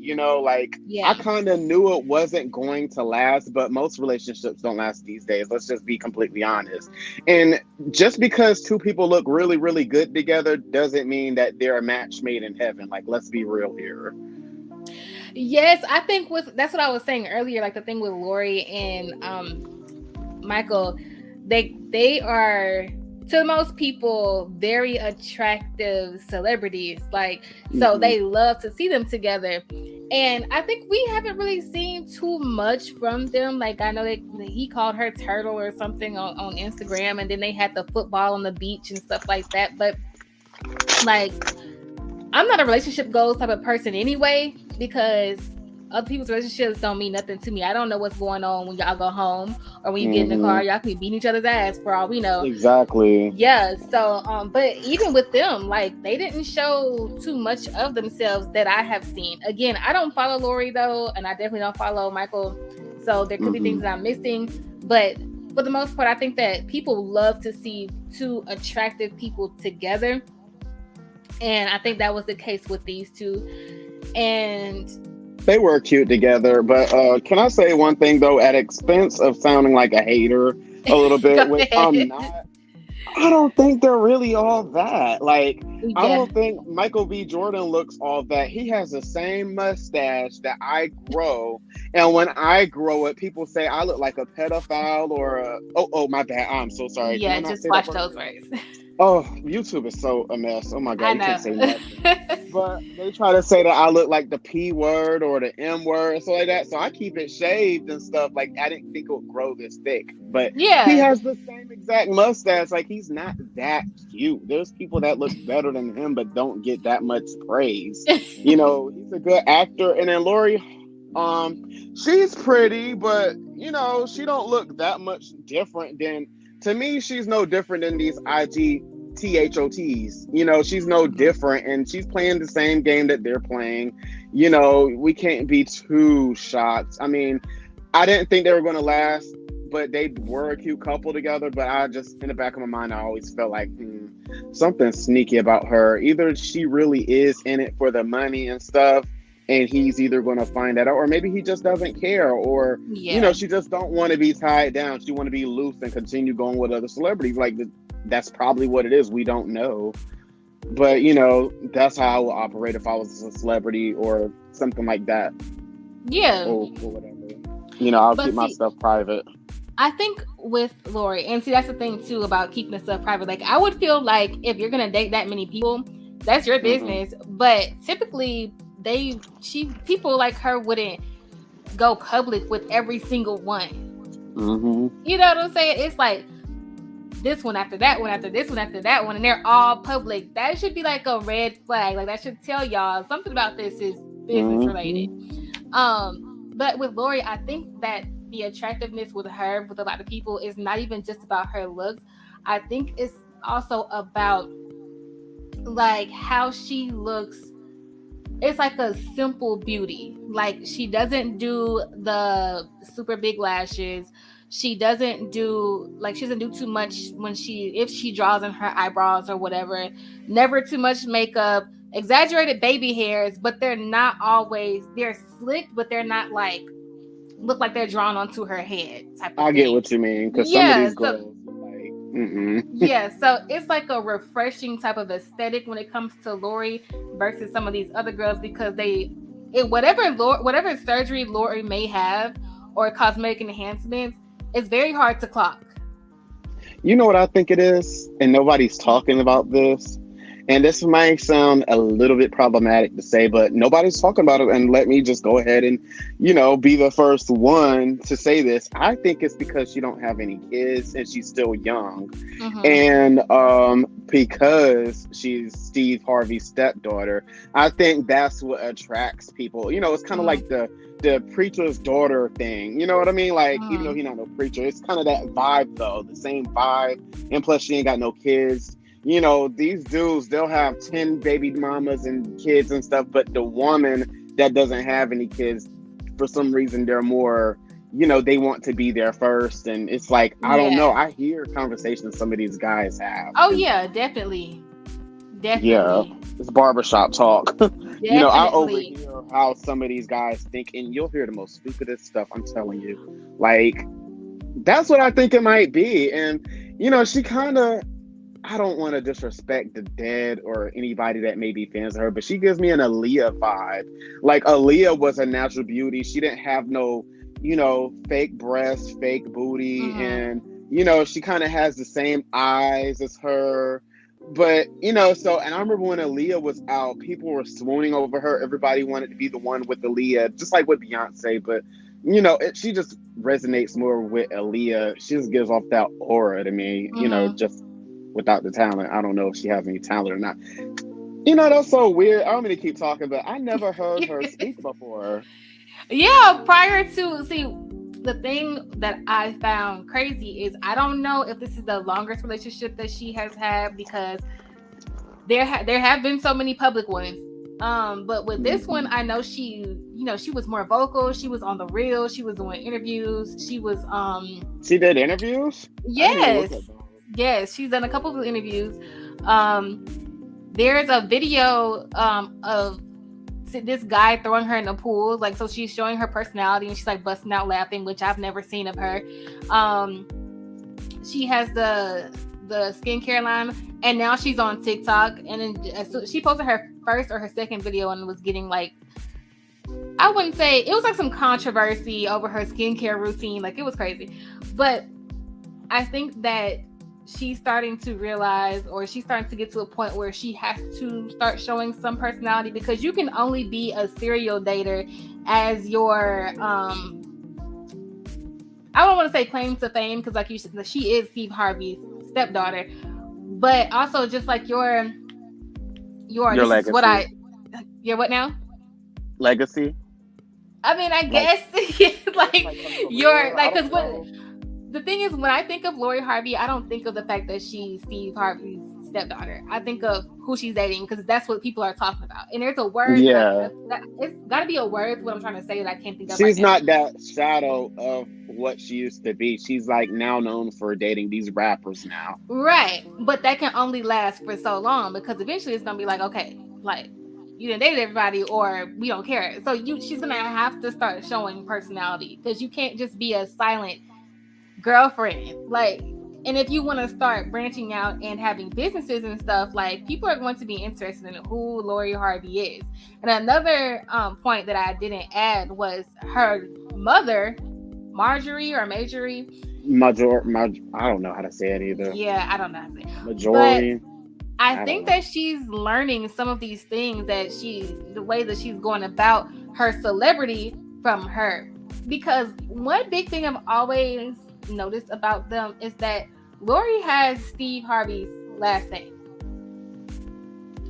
I kind of knew it wasn't going to last, but most relationships don't last these days. Let's just be completely honest. And just because two people look really, really good together doesn't mean that they're a match made in heaven. Like, let's be real here. Yes, I think that's what I was saying earlier. Like the thing with Lori and Michael, they are, to most people, very attractive celebrities. Like, so they love to see them together. And I think we haven't really seen too much from them. Like, I know he called her Turtle or something on Instagram, and then they had the football on the beach and stuff like that. But like, I'm not a relationship goals type of person anyway, because other people's relationships don't mean nothing to me. I don't know what's going on when y'all go home or when you get in the car. Y'all could be beating each other's ass for all we know. Exactly. Yeah. So, but even with them, like, they didn't show too much of themselves that I have seen. Again, I don't follow Lori though, and I definitely don't follow Michael. So there could be things that I'm missing. But for the most part, I think that people love to see two attractive people together. And I think that was the case with these two. And they were cute together. But can I say one thing though, at expense of sounding like a hater a little bit, which I'm not, I don't think they're really all that. Like, I don't think Michael B. Jordan looks all that. He has the same mustache that I grow. And when I grow it, people say I look like a pedophile or a, oh, my bad. I'm so sorry. Yeah, just watch those words. Oh, YouTube is so a mess. Oh my God, you can't say nothing. But they try to say that I look like the P word or the M word and stuff like that. So I keep it shaved and stuff. Like, I didn't think it would grow this thick. But he has the same exact mustache. Like, he's not that cute. There's people that look better than him but don't get that much praise. You know, he's a good actor. And then Lori, she's pretty, but you know, she don't look that much different than, to me, she's no different than these IG THOTs. You know, she's no different, and she's playing the same game that they're playing. You know, we can't be too shocked. I mean, I didn't think they were going to last, but they were a cute couple together. But I just, in the back of my mind, I always felt like something sneaky about her. Either she really is in it for the money and stuff, and he's either going to find that out, or maybe he just doesn't care, or you know, she just don't want to be tied down. She want to be loose and continue going with other celebrities. Like, that's probably what it is. We don't know, but you know, that's how I would operate if I was a celebrity or something like that. Yeah, or whatever. You know, I'll keep my stuff private. I think with Lori, and see, that's the thing too about keeping the stuff private. Like, I would feel like if you're gonna date that many people, that's your business. But typically, people like her wouldn't go public with every single one. You know what I'm saying? It's like this one after that one after this one after that one, and they're all public. That should be like a red flag. Like, that should tell y'all something about this is business related. But with Lori, I think that the attractiveness with her, with a lot of people, is not even just about her looks. I think it's also about like how she looks. It's like a simple beauty. Like, she doesn't do the super big lashes. She doesn't do too much if she draws in her eyebrows or whatever. Never too much makeup. Exaggerated baby hairs, but they're slick, but they're not like look like they're drawn onto her head type of thing. I get what you mean, because some of these girls yeah, so it's like a refreshing type of aesthetic when it comes to Lori versus some of these other girls, because whatever surgery Lori may have or cosmetic enhancements, it's very hard to clock. You know what I think it is, and nobody's talking about this, and this might sound a little bit problematic to say, but nobody's talking about it. And let me just go ahead and, you know, be the first one to say this. I think it's because she don't have any kids and she's still young. And because she's Steve Harvey's stepdaughter, I think that's what attracts people. You know, it's kind of like the preacher's daughter thing. You know what I mean? Like, even though he's not no preacher, it's kind of that vibe though, the same vibe. And plus, she ain't got no kids. You know, these dudes, they'll have 10 baby mamas and kids and stuff, but the woman that doesn't have any kids, for some reason, they're more, you know, they want to be there first. And it's like, I don't know. I hear conversations some of these guys have. Oh, yeah, definitely. Yeah, it's barbershop talk. You know, I overhear how some of these guys think, and you'll hear the most stupidest stuff, I'm telling you. Like, that's what I think it might be. And, you know, she kind of, I don't want to disrespect the dead or anybody that may be fans of her, but she gives me an Aaliyah vibe. Like, Aaliyah was a natural beauty. She didn't have no, fake breasts, fake booty, Mm-hmm. and she kind of has the same eyes as her. But so, and I remember when Aaliyah was out, people were swooning over her. Everybody wanted to be the one with Aaliyah, just like with Beyonce. But she just resonates more with Aaliyah. She just gives off that aura to me. Mm-hmm. Just without the talent. I don't know if she has any talent or not. That's so weird. I don't mean to keep talking, but I never heard her speak before. Yeah, prior to see the thing that I found crazy is I don't know if this is the longest relationship that she has had because there have been so many public ones. But with this one, I know she was more vocal. She was on the reel. She was doing interviews. She was She did interviews. I didn't even yes, look at those. yes, she's done a couple of interviews. There's a video of this guy throwing her in the pool, like, so she's showing her personality and she's like busting out laughing, which I've never seen of her. She has the skincare line, and now she's on TikTok, and then she posted her first or her second video and was getting like, I wouldn't say it was like some controversy over her skincare routine, like it was crazy. But I think that she's starting to realize, or she's starting to get to a point where she has to start showing some personality, because you can only be a serial dater as your I don't want to say claim to fame, because like you said, she is Steve Harvey's stepdaughter, but also just like your legacy. What now? Legacy. I mean, I guess like your like, because what the thing is, when I think of Lori Harvey, I don't think of the fact that she's Steve Harvey's stepdaughter. I think of who she's dating, because that's what people are talking about. And there's a word, yeah, it's got to be a word. What I'm trying to say that I can't think of. She's right now. not that shadow of what she used to be. She's like now known for dating these rappers now. Right, but that can only last for so long, because eventually it's gonna be like, okay, like you didn't date everybody, or we don't care. So she's gonna have to start showing personality, because you can't just be a silent girlfriend. Like, and if you want to start branching out and having businesses and stuff, like, people are going to be interested in who Lori Harvey is. And another point that I didn't add was her mother, Marjorie. I don't know how to say it either. Yeah, I don't know how to say it. Majority. But I think that she's learning some of these things, that the way that she's going about her celebrity from her. Because one big thing I've always noticed about them is that Lori has Steve Harvey's last name.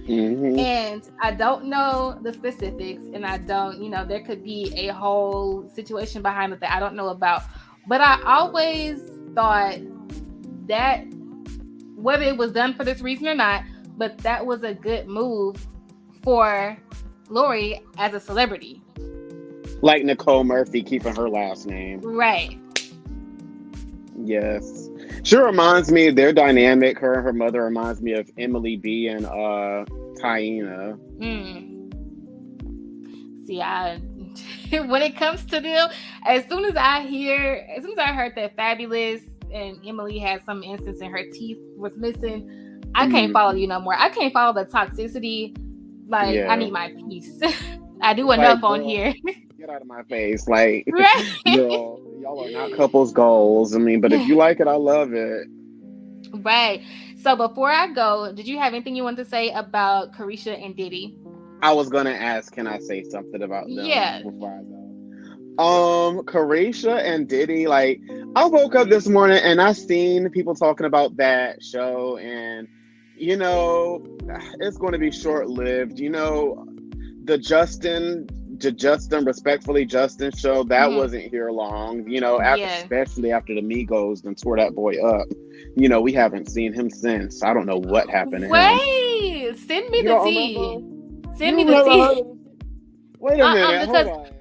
Mm-hmm. And I don't know the specifics, and I don't, there could be a whole situation behind it that I don't know about. But I always thought that, whether it was done for this reason or not, but that was a good move for Lori as a celebrity. Like Nicole Murphy keeping her last name. Right. Yes. She reminds me of their dynamic. Her and her mother reminds me of Emily B and Taina. See, when it comes to them, as soon as I heard that Fabulous and Emily had some instance and her teeth was missing, I can't follow you no more. I can't follow the toxicity. Like, yeah. I need my peace. I do enough on here. Get out of my face. Like, right. y'all are not couples goals. I mean, but if you like it, I love it. Right. So before I go, did you have anything you wanted to say about Caresha and Diddy? I was gonna ask, can I say something about them before I go? Caresha and Diddy, like, I woke up this morning and I seen people talking about that show, and it's going to be short-lived. The Justin Respectfully Justin show, that wasn't here long. Especially after the Migos and tore that boy up. We haven't seen him since. I don't know what happened to him. Wait, send me the tea. Send me the tea. Wait a minute, because hold on.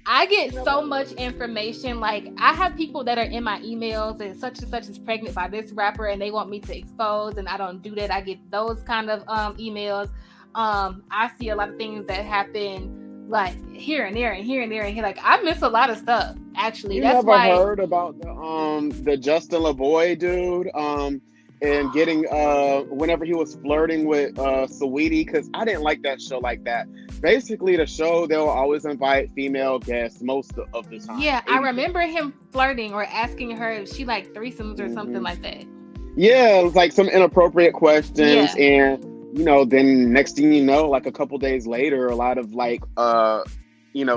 I get so much information. Like, I have people that are in my emails, and such is pregnant by this rapper, and they want me to expose, and I don't do that. I get those kind of emails. I see a lot of things that happen, like, here and there and here and there and here. Like, I miss a lot of stuff, actually. That's why. You never heard about the Justin LaBoy dude? And getting whenever he was flirting with Saweetie, because I didn't like that show like that. basically the show, they'll always invite female guests most of the time. Yeah, I 80%. remember him flirting or asking her if she like threesomes or something Mhm. like that. Yeah, it was like some inappropriate questions, Yeah. and then next thing you know, like a couple days later, a lot of like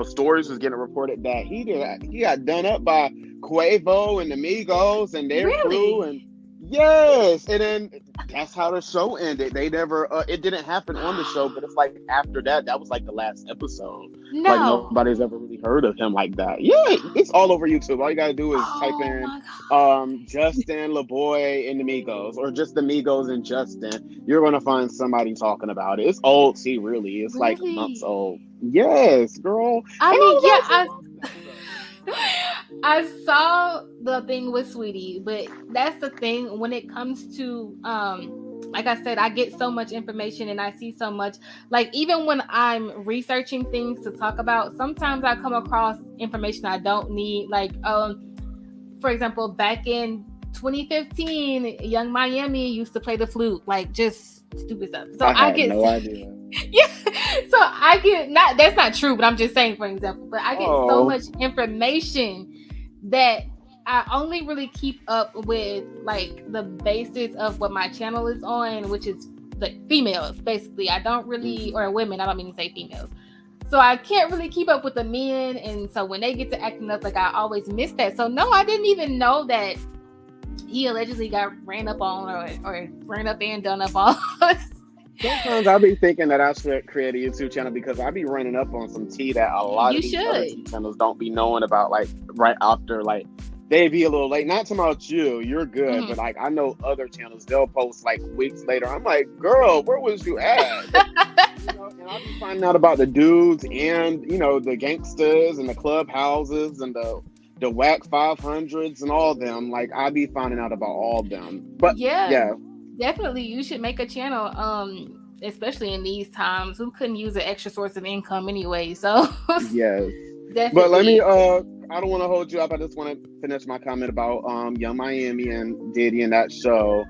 stories was getting reported that he got done up by Quavo and the Migos and their crew, and Really? yes, and then that's how the show ended. They never, it didn't happen on the show, but it's like after that, that was like the last episode. Like No. nobody's ever really heard of him like that. Yeah, it's all over YouTube. All you gotta do is type Oh in my god. Justin LaBoy and the Migos, or just the Migos and Justin. You're gonna find somebody talking about it. It's old tea, really. It's like months Really? old. Yes, girl. And I I mean, was yeah, actually watching that show. I saw the thing with Sweetie, but that's the thing when it comes to like I said, I get so much information and I see so much. Like even when I'm researching things to talk about, sometimes I come across information I don't need. Like for example, back in 2015, Young Miami used to play the flute, like just stupid stuff. So I I had get no idea. yeah, so I get not that's not true, but I'm just saying for example, but I get so Oh. much information that I only really keep up with like the basis of what my channel is on, which is like females basically. I don't really, or women, I don't mean to say females. So I can't really keep up with the men, and so when they get to acting up, like I always miss that. So no, I didn't even know that he allegedly got ran up on or ran up and done up on. Sometimes I be thinking that I should create a YouTube channel because I be running up on some tea that a lot You of these other should. tea channels don't be knowing about, like right after, like they be a little late. Not talking about you're good, Mhm. but like I know other channels, they'll post like weeks later. I'm like, girl, where was you at? And I'll be finding out about the dudes and the gangsters and the clubhouses and the whack 500s and all them. Like I be finding out about all of them. But Yeah, definitely you should make a channel, especially in these times. Who couldn't use an extra source of income anyway? So yes. definitely. But let me I don't want to hold you up. I just want to finish my comment about Young Miami and Diddy and that show.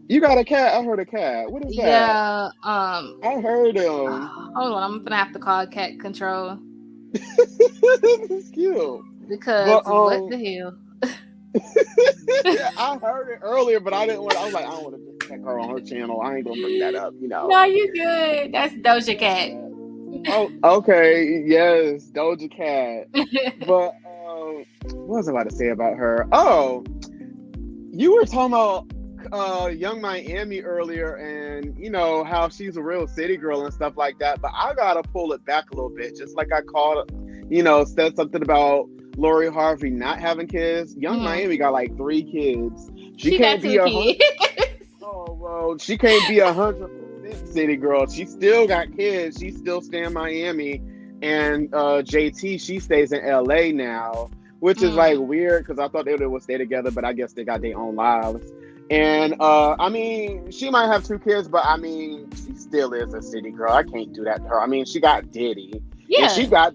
You got a cat? I heard a cat. What is that? Yeah. I heard him. Hold on, I'm gonna have to call cat control It's cute. because But what the hell? I heard it earlier, but I didn't want. I was like, I don't want to just check her on her channel. I ain't gonna bring that up. No, you good. That's Doja Cat. Oh, okay. Yes, Doja Cat. But what was I about to say about her? Oh, you were talking about Young Miami earlier, and how she's a real city girl and stuff like that. But I gotta pull it back a little bit, just like I called, said something about Lori Harvey not having kids. Young Miami got like 3 kids. She can't got be 2 kids. Oh well, she can't be 100% city girl. She still got kids. She still stay in Miami, and JT, she stays in LA now, which is like weird because I thought they would stay together, but I guess they got their own lives. And I mean, she might have 2 kids, but I mean, she still is a city girl. I can't do that to her. I mean, she got Diddy, and she got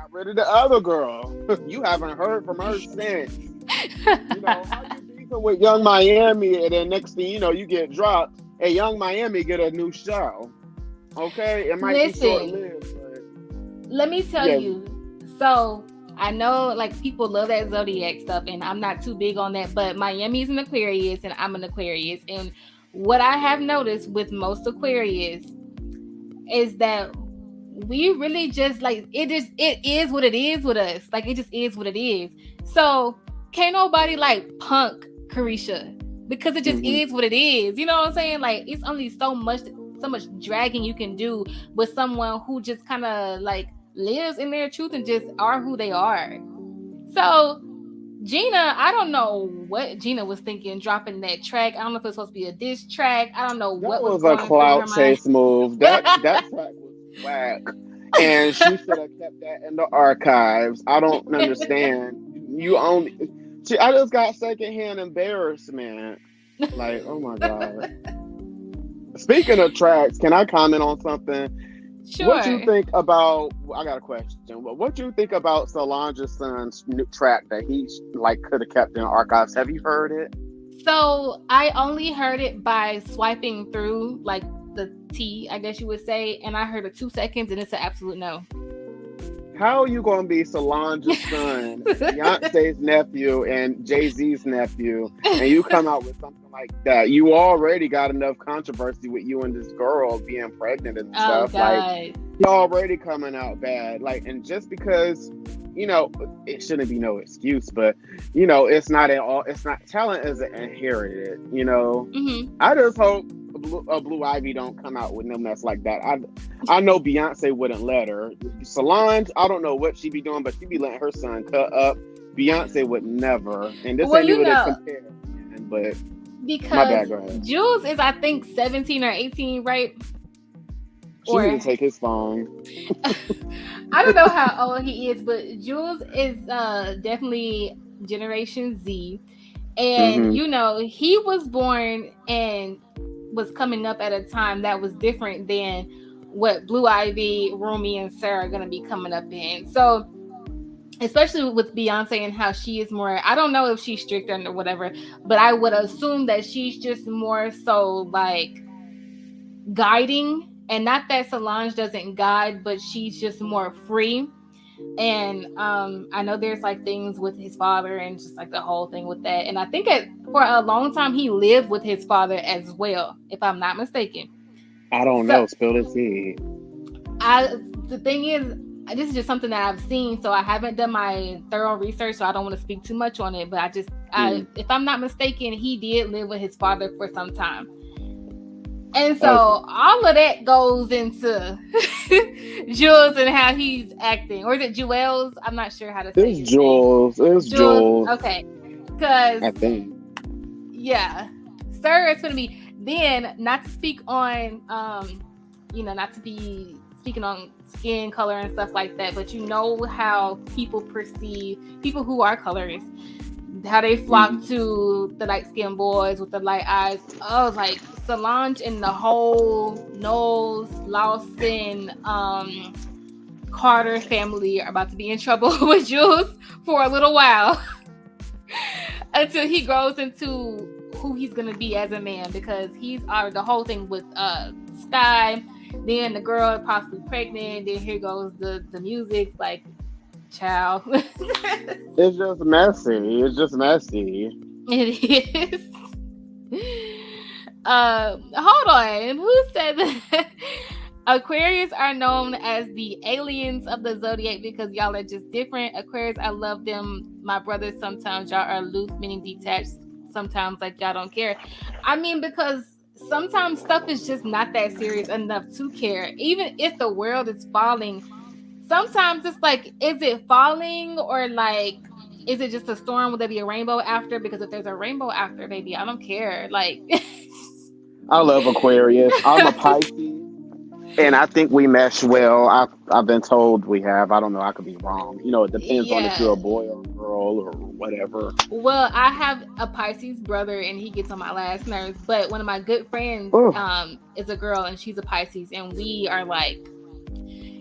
rid of the other girl. You haven't heard from her since. How you beefing with Young Miami, and then next thing you know, you get dropped. Hey, Young Miami get a new show. Okay, it might be short-lived, but let me tell you. So I know like people love that zodiac stuff, and I'm not too big on that, but Miami's an Aquarius and I'm an Aquarius, and what I have noticed with most Aquarius is that we really just like it is what it is with us. Like it just is what it is. So can't nobody like punk Carisha because it just is what it is. You know what I'm saying? Like it's only so much dragging you can do with someone who just kind of like lives in their truth and just are who they are. So Gina, I don't know what Gina was thinking dropping that track. I don't know if it was supposed to be a diss track. I don't know what was a going clout through her mind. chase move. That track was whack, and she should have kept that in the archives. I don't understand. I just got secondhand embarrassment. Like, oh my god. Speaking of tracks, can I comment on something? Sure. What you think about? I got a question. What you think about Solange's son's new track that he like could have kept in archives? Have you heard it? So I only heard it by swiping through like the T, I guess you would say, and I heard a 2 seconds, and it's an absolute no. How are you gonna be Solange's son, Beyonce's nephew, and Jay-Z's nephew, and you come out with something like that? You already got enough controversy with you and this girl being pregnant and Oh stuff. God. Like, you're already coming out bad. Like, and just because, you know, it shouldn't be no excuse, but you know, it's not at all. It's not, talent isn't inherited. You know, I just hope Blue Ivy don't come out with no mess like that. I know Beyonce wouldn't let her. Solange, I don't know what she be doing, but she be letting her son cut up. Beyonce would never. And this ain't even a comparison, but because my bad, go ahead. Jules is, I think, 17 or 18, right? She didn't take his phone. I don't know how old he is, but Jules is definitely Generation Z. And, you know, he was born and was coming up at a time that was different than what Blue Ivy, Rumi, and Sarah are going to be coming up in. So, especially with Beyonce and how she is more, I don't know if she's stricter or whatever, but I would assume that she's just more so like guiding. And not that Solange doesn't guide, but she's just more free. And I know there's like things with his father and just like the whole thing with that. And I think for a long time he lived with his father as well, if I'm not mistaken. I don't know. Spill the tea. The thing is, this is just something that I've seen, so I haven't done my thorough research, so I don't want to speak too much on it. But if I'm not mistaken, he did live with his father for some time. And so all of that goes into Jules and how he's acting. Or is it Jules? I'm not sure how to say it. It's Jules. It's Jules. Okay. Because, I think. Yeah. Sir, it's going to be... Then, not to speak on, not to be speaking on skin color and stuff like that, but you know how people perceive, people who are colorists, how they flock to the light-skinned boys with the light eyes. Oh, like Solange and the whole Knowles, Lawson, Carter family are about to be in trouble with Jules for a little while until he grows into who he's gonna be as a man, because he's the whole thing with Sky, then the girl possibly pregnant, then here goes the music, like, child. It's just messy. It is. Hold on. Who said that? Aquarius are known as the aliens of the zodiac because y'all are just different. Aquarius, I love them. My brothers, sometimes y'all are aloof, meaning detached. Sometimes like y'all don't care. I mean, because sometimes stuff is just not that serious enough to care. Even if the world is falling, sometimes it's like, is it falling, or like, is it just a storm? Will there be a rainbow after? Because if there's a rainbow after, baby, I don't care. Like, I love Aquarius. I'm a Pisces, and I think we mesh well. I've been told we have. I don't know. I could be wrong. You know, it depends on if you're a boy or a girl or whatever. Well, I have a Pisces brother, and he gets on my last nerves. But one of my good friends is a girl, and she's a Pisces, and we are like,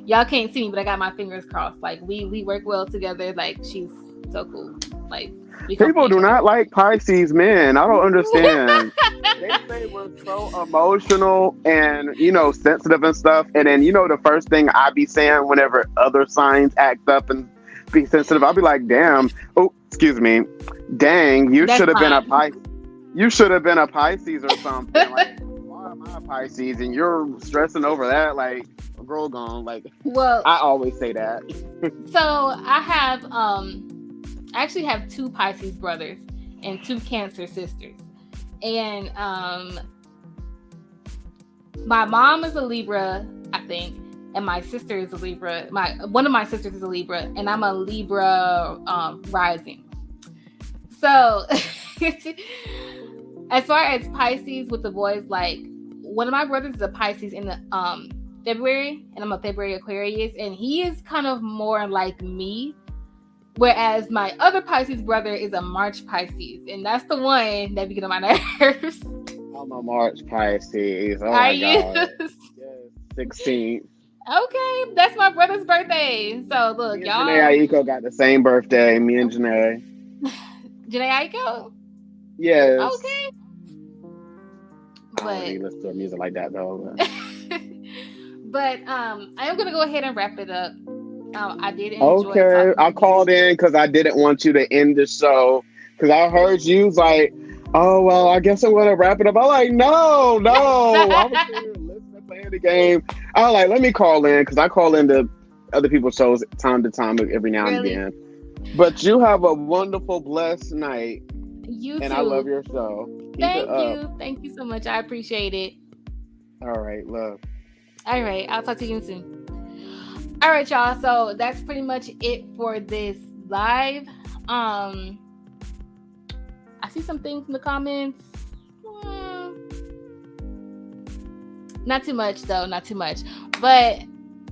y'all can't see me, but I got my fingers crossed. Like, we work well together. Like, she's so cool. Like, people do not like Pisces men. I don't understand. They say we're so emotional and, you know, sensitive and stuff. And then, you know, the first thing I be saying whenever other signs act up and be sensitive, I'll be like, damn. Oh, excuse me. Dang, you should have been a Pisces. You should have been a Pisces or something. Like, why am I a Pisces? And you're stressing over that, like, a girl gone. Like, well, I always say that. So I actually have 2 Pisces brothers and 2 Cancer sisters. And my mom is a Libra, I think, and my sister is a Libra. One of my sisters is a Libra, and I'm a Libra rising. So as far as Pisces with the boys, like, one of my brothers is a Pisces in the February, and I'm a February Aquarius, and he is kind of more like me. Whereas my other Pisces brother is a March Pisces, and that's the one that be getting on my nerves. I'm a March Pisces. Oh Are my you? God. Yes, 16th. Okay, that's my brother's birthday. So look, y'all. Janae Aiko got the same birthday. Me and Janae. Janae Aiko? Yes. Okay. I don't really listen to music like that though. But I am gonna go ahead and wrap it up. I did enjoy Okay, talking I to you. called in because I didn't want you to end the show because I heard you was like, "Oh well, I guess I'm gonna wrap it up." I'm like, "No, no, I was here listening, playing the game." I was like, "Let me call in," because I call into other people's shows time to time every now and Really? again. But you have a wonderful, blessed night, You and I love too. your show. Keep it Thank up. you. Thank you so much. I appreciate it. All right, love. All right. I'll talk to you soon. All right, y'all. So that's pretty much it for this live. I see some things in the comments. Not too much though, not too much. But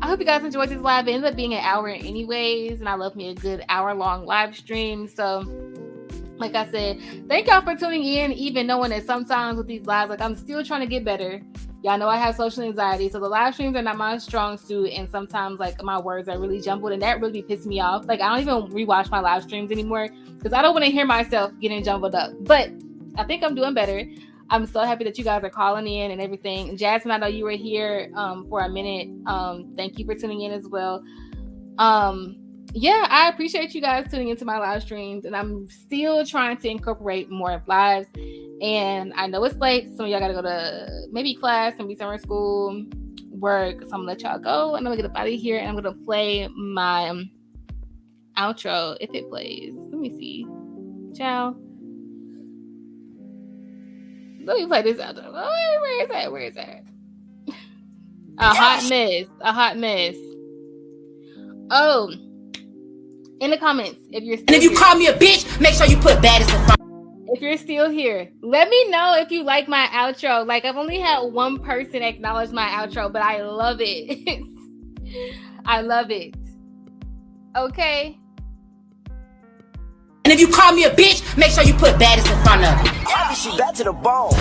I hope you guys enjoyed this live. It ended up being an hour anyways, and I love me a good hour-long live stream. So, like I said, thank y'all for tuning in, even knowing that sometimes with these lives, like I'm still trying to get better. Y'all know I have social anxiety, so the live streams are not my strong suit, and sometimes like my words are really jumbled, and that really pisses me off. Like I don't even rewatch my live streams anymore because I don't want to hear myself getting jumbled up. But I think I'm doing better. I'm so happy that you guys are calling in and everything. Jasmine, I know you were here for a minute. Thank you for tuning in as well. Yeah, I appreciate you guys tuning into my live streams, and I'm still trying to incorporate more lives. And I know it's late. Some of y'all gotta go to maybe class, maybe summer school, work. So I'm gonna let y'all go, and I'm gonna get up out of here, and I'm gonna play my outro if it plays. Let me see. Ciao. Let me play this outro. Oh, where is that? Where is that? A hot mess. A hot mess. Oh. In the comments, if you're still And if you here, call me a bitch, make sure you put baddest in front. if you're still here, let me know if you like my outro. Like I've only had one person acknowledge my outro, but I love it. I love it. Okay. And if you call me a bitch, make sure you put baddest in front of it. Harvey, she back to the bone.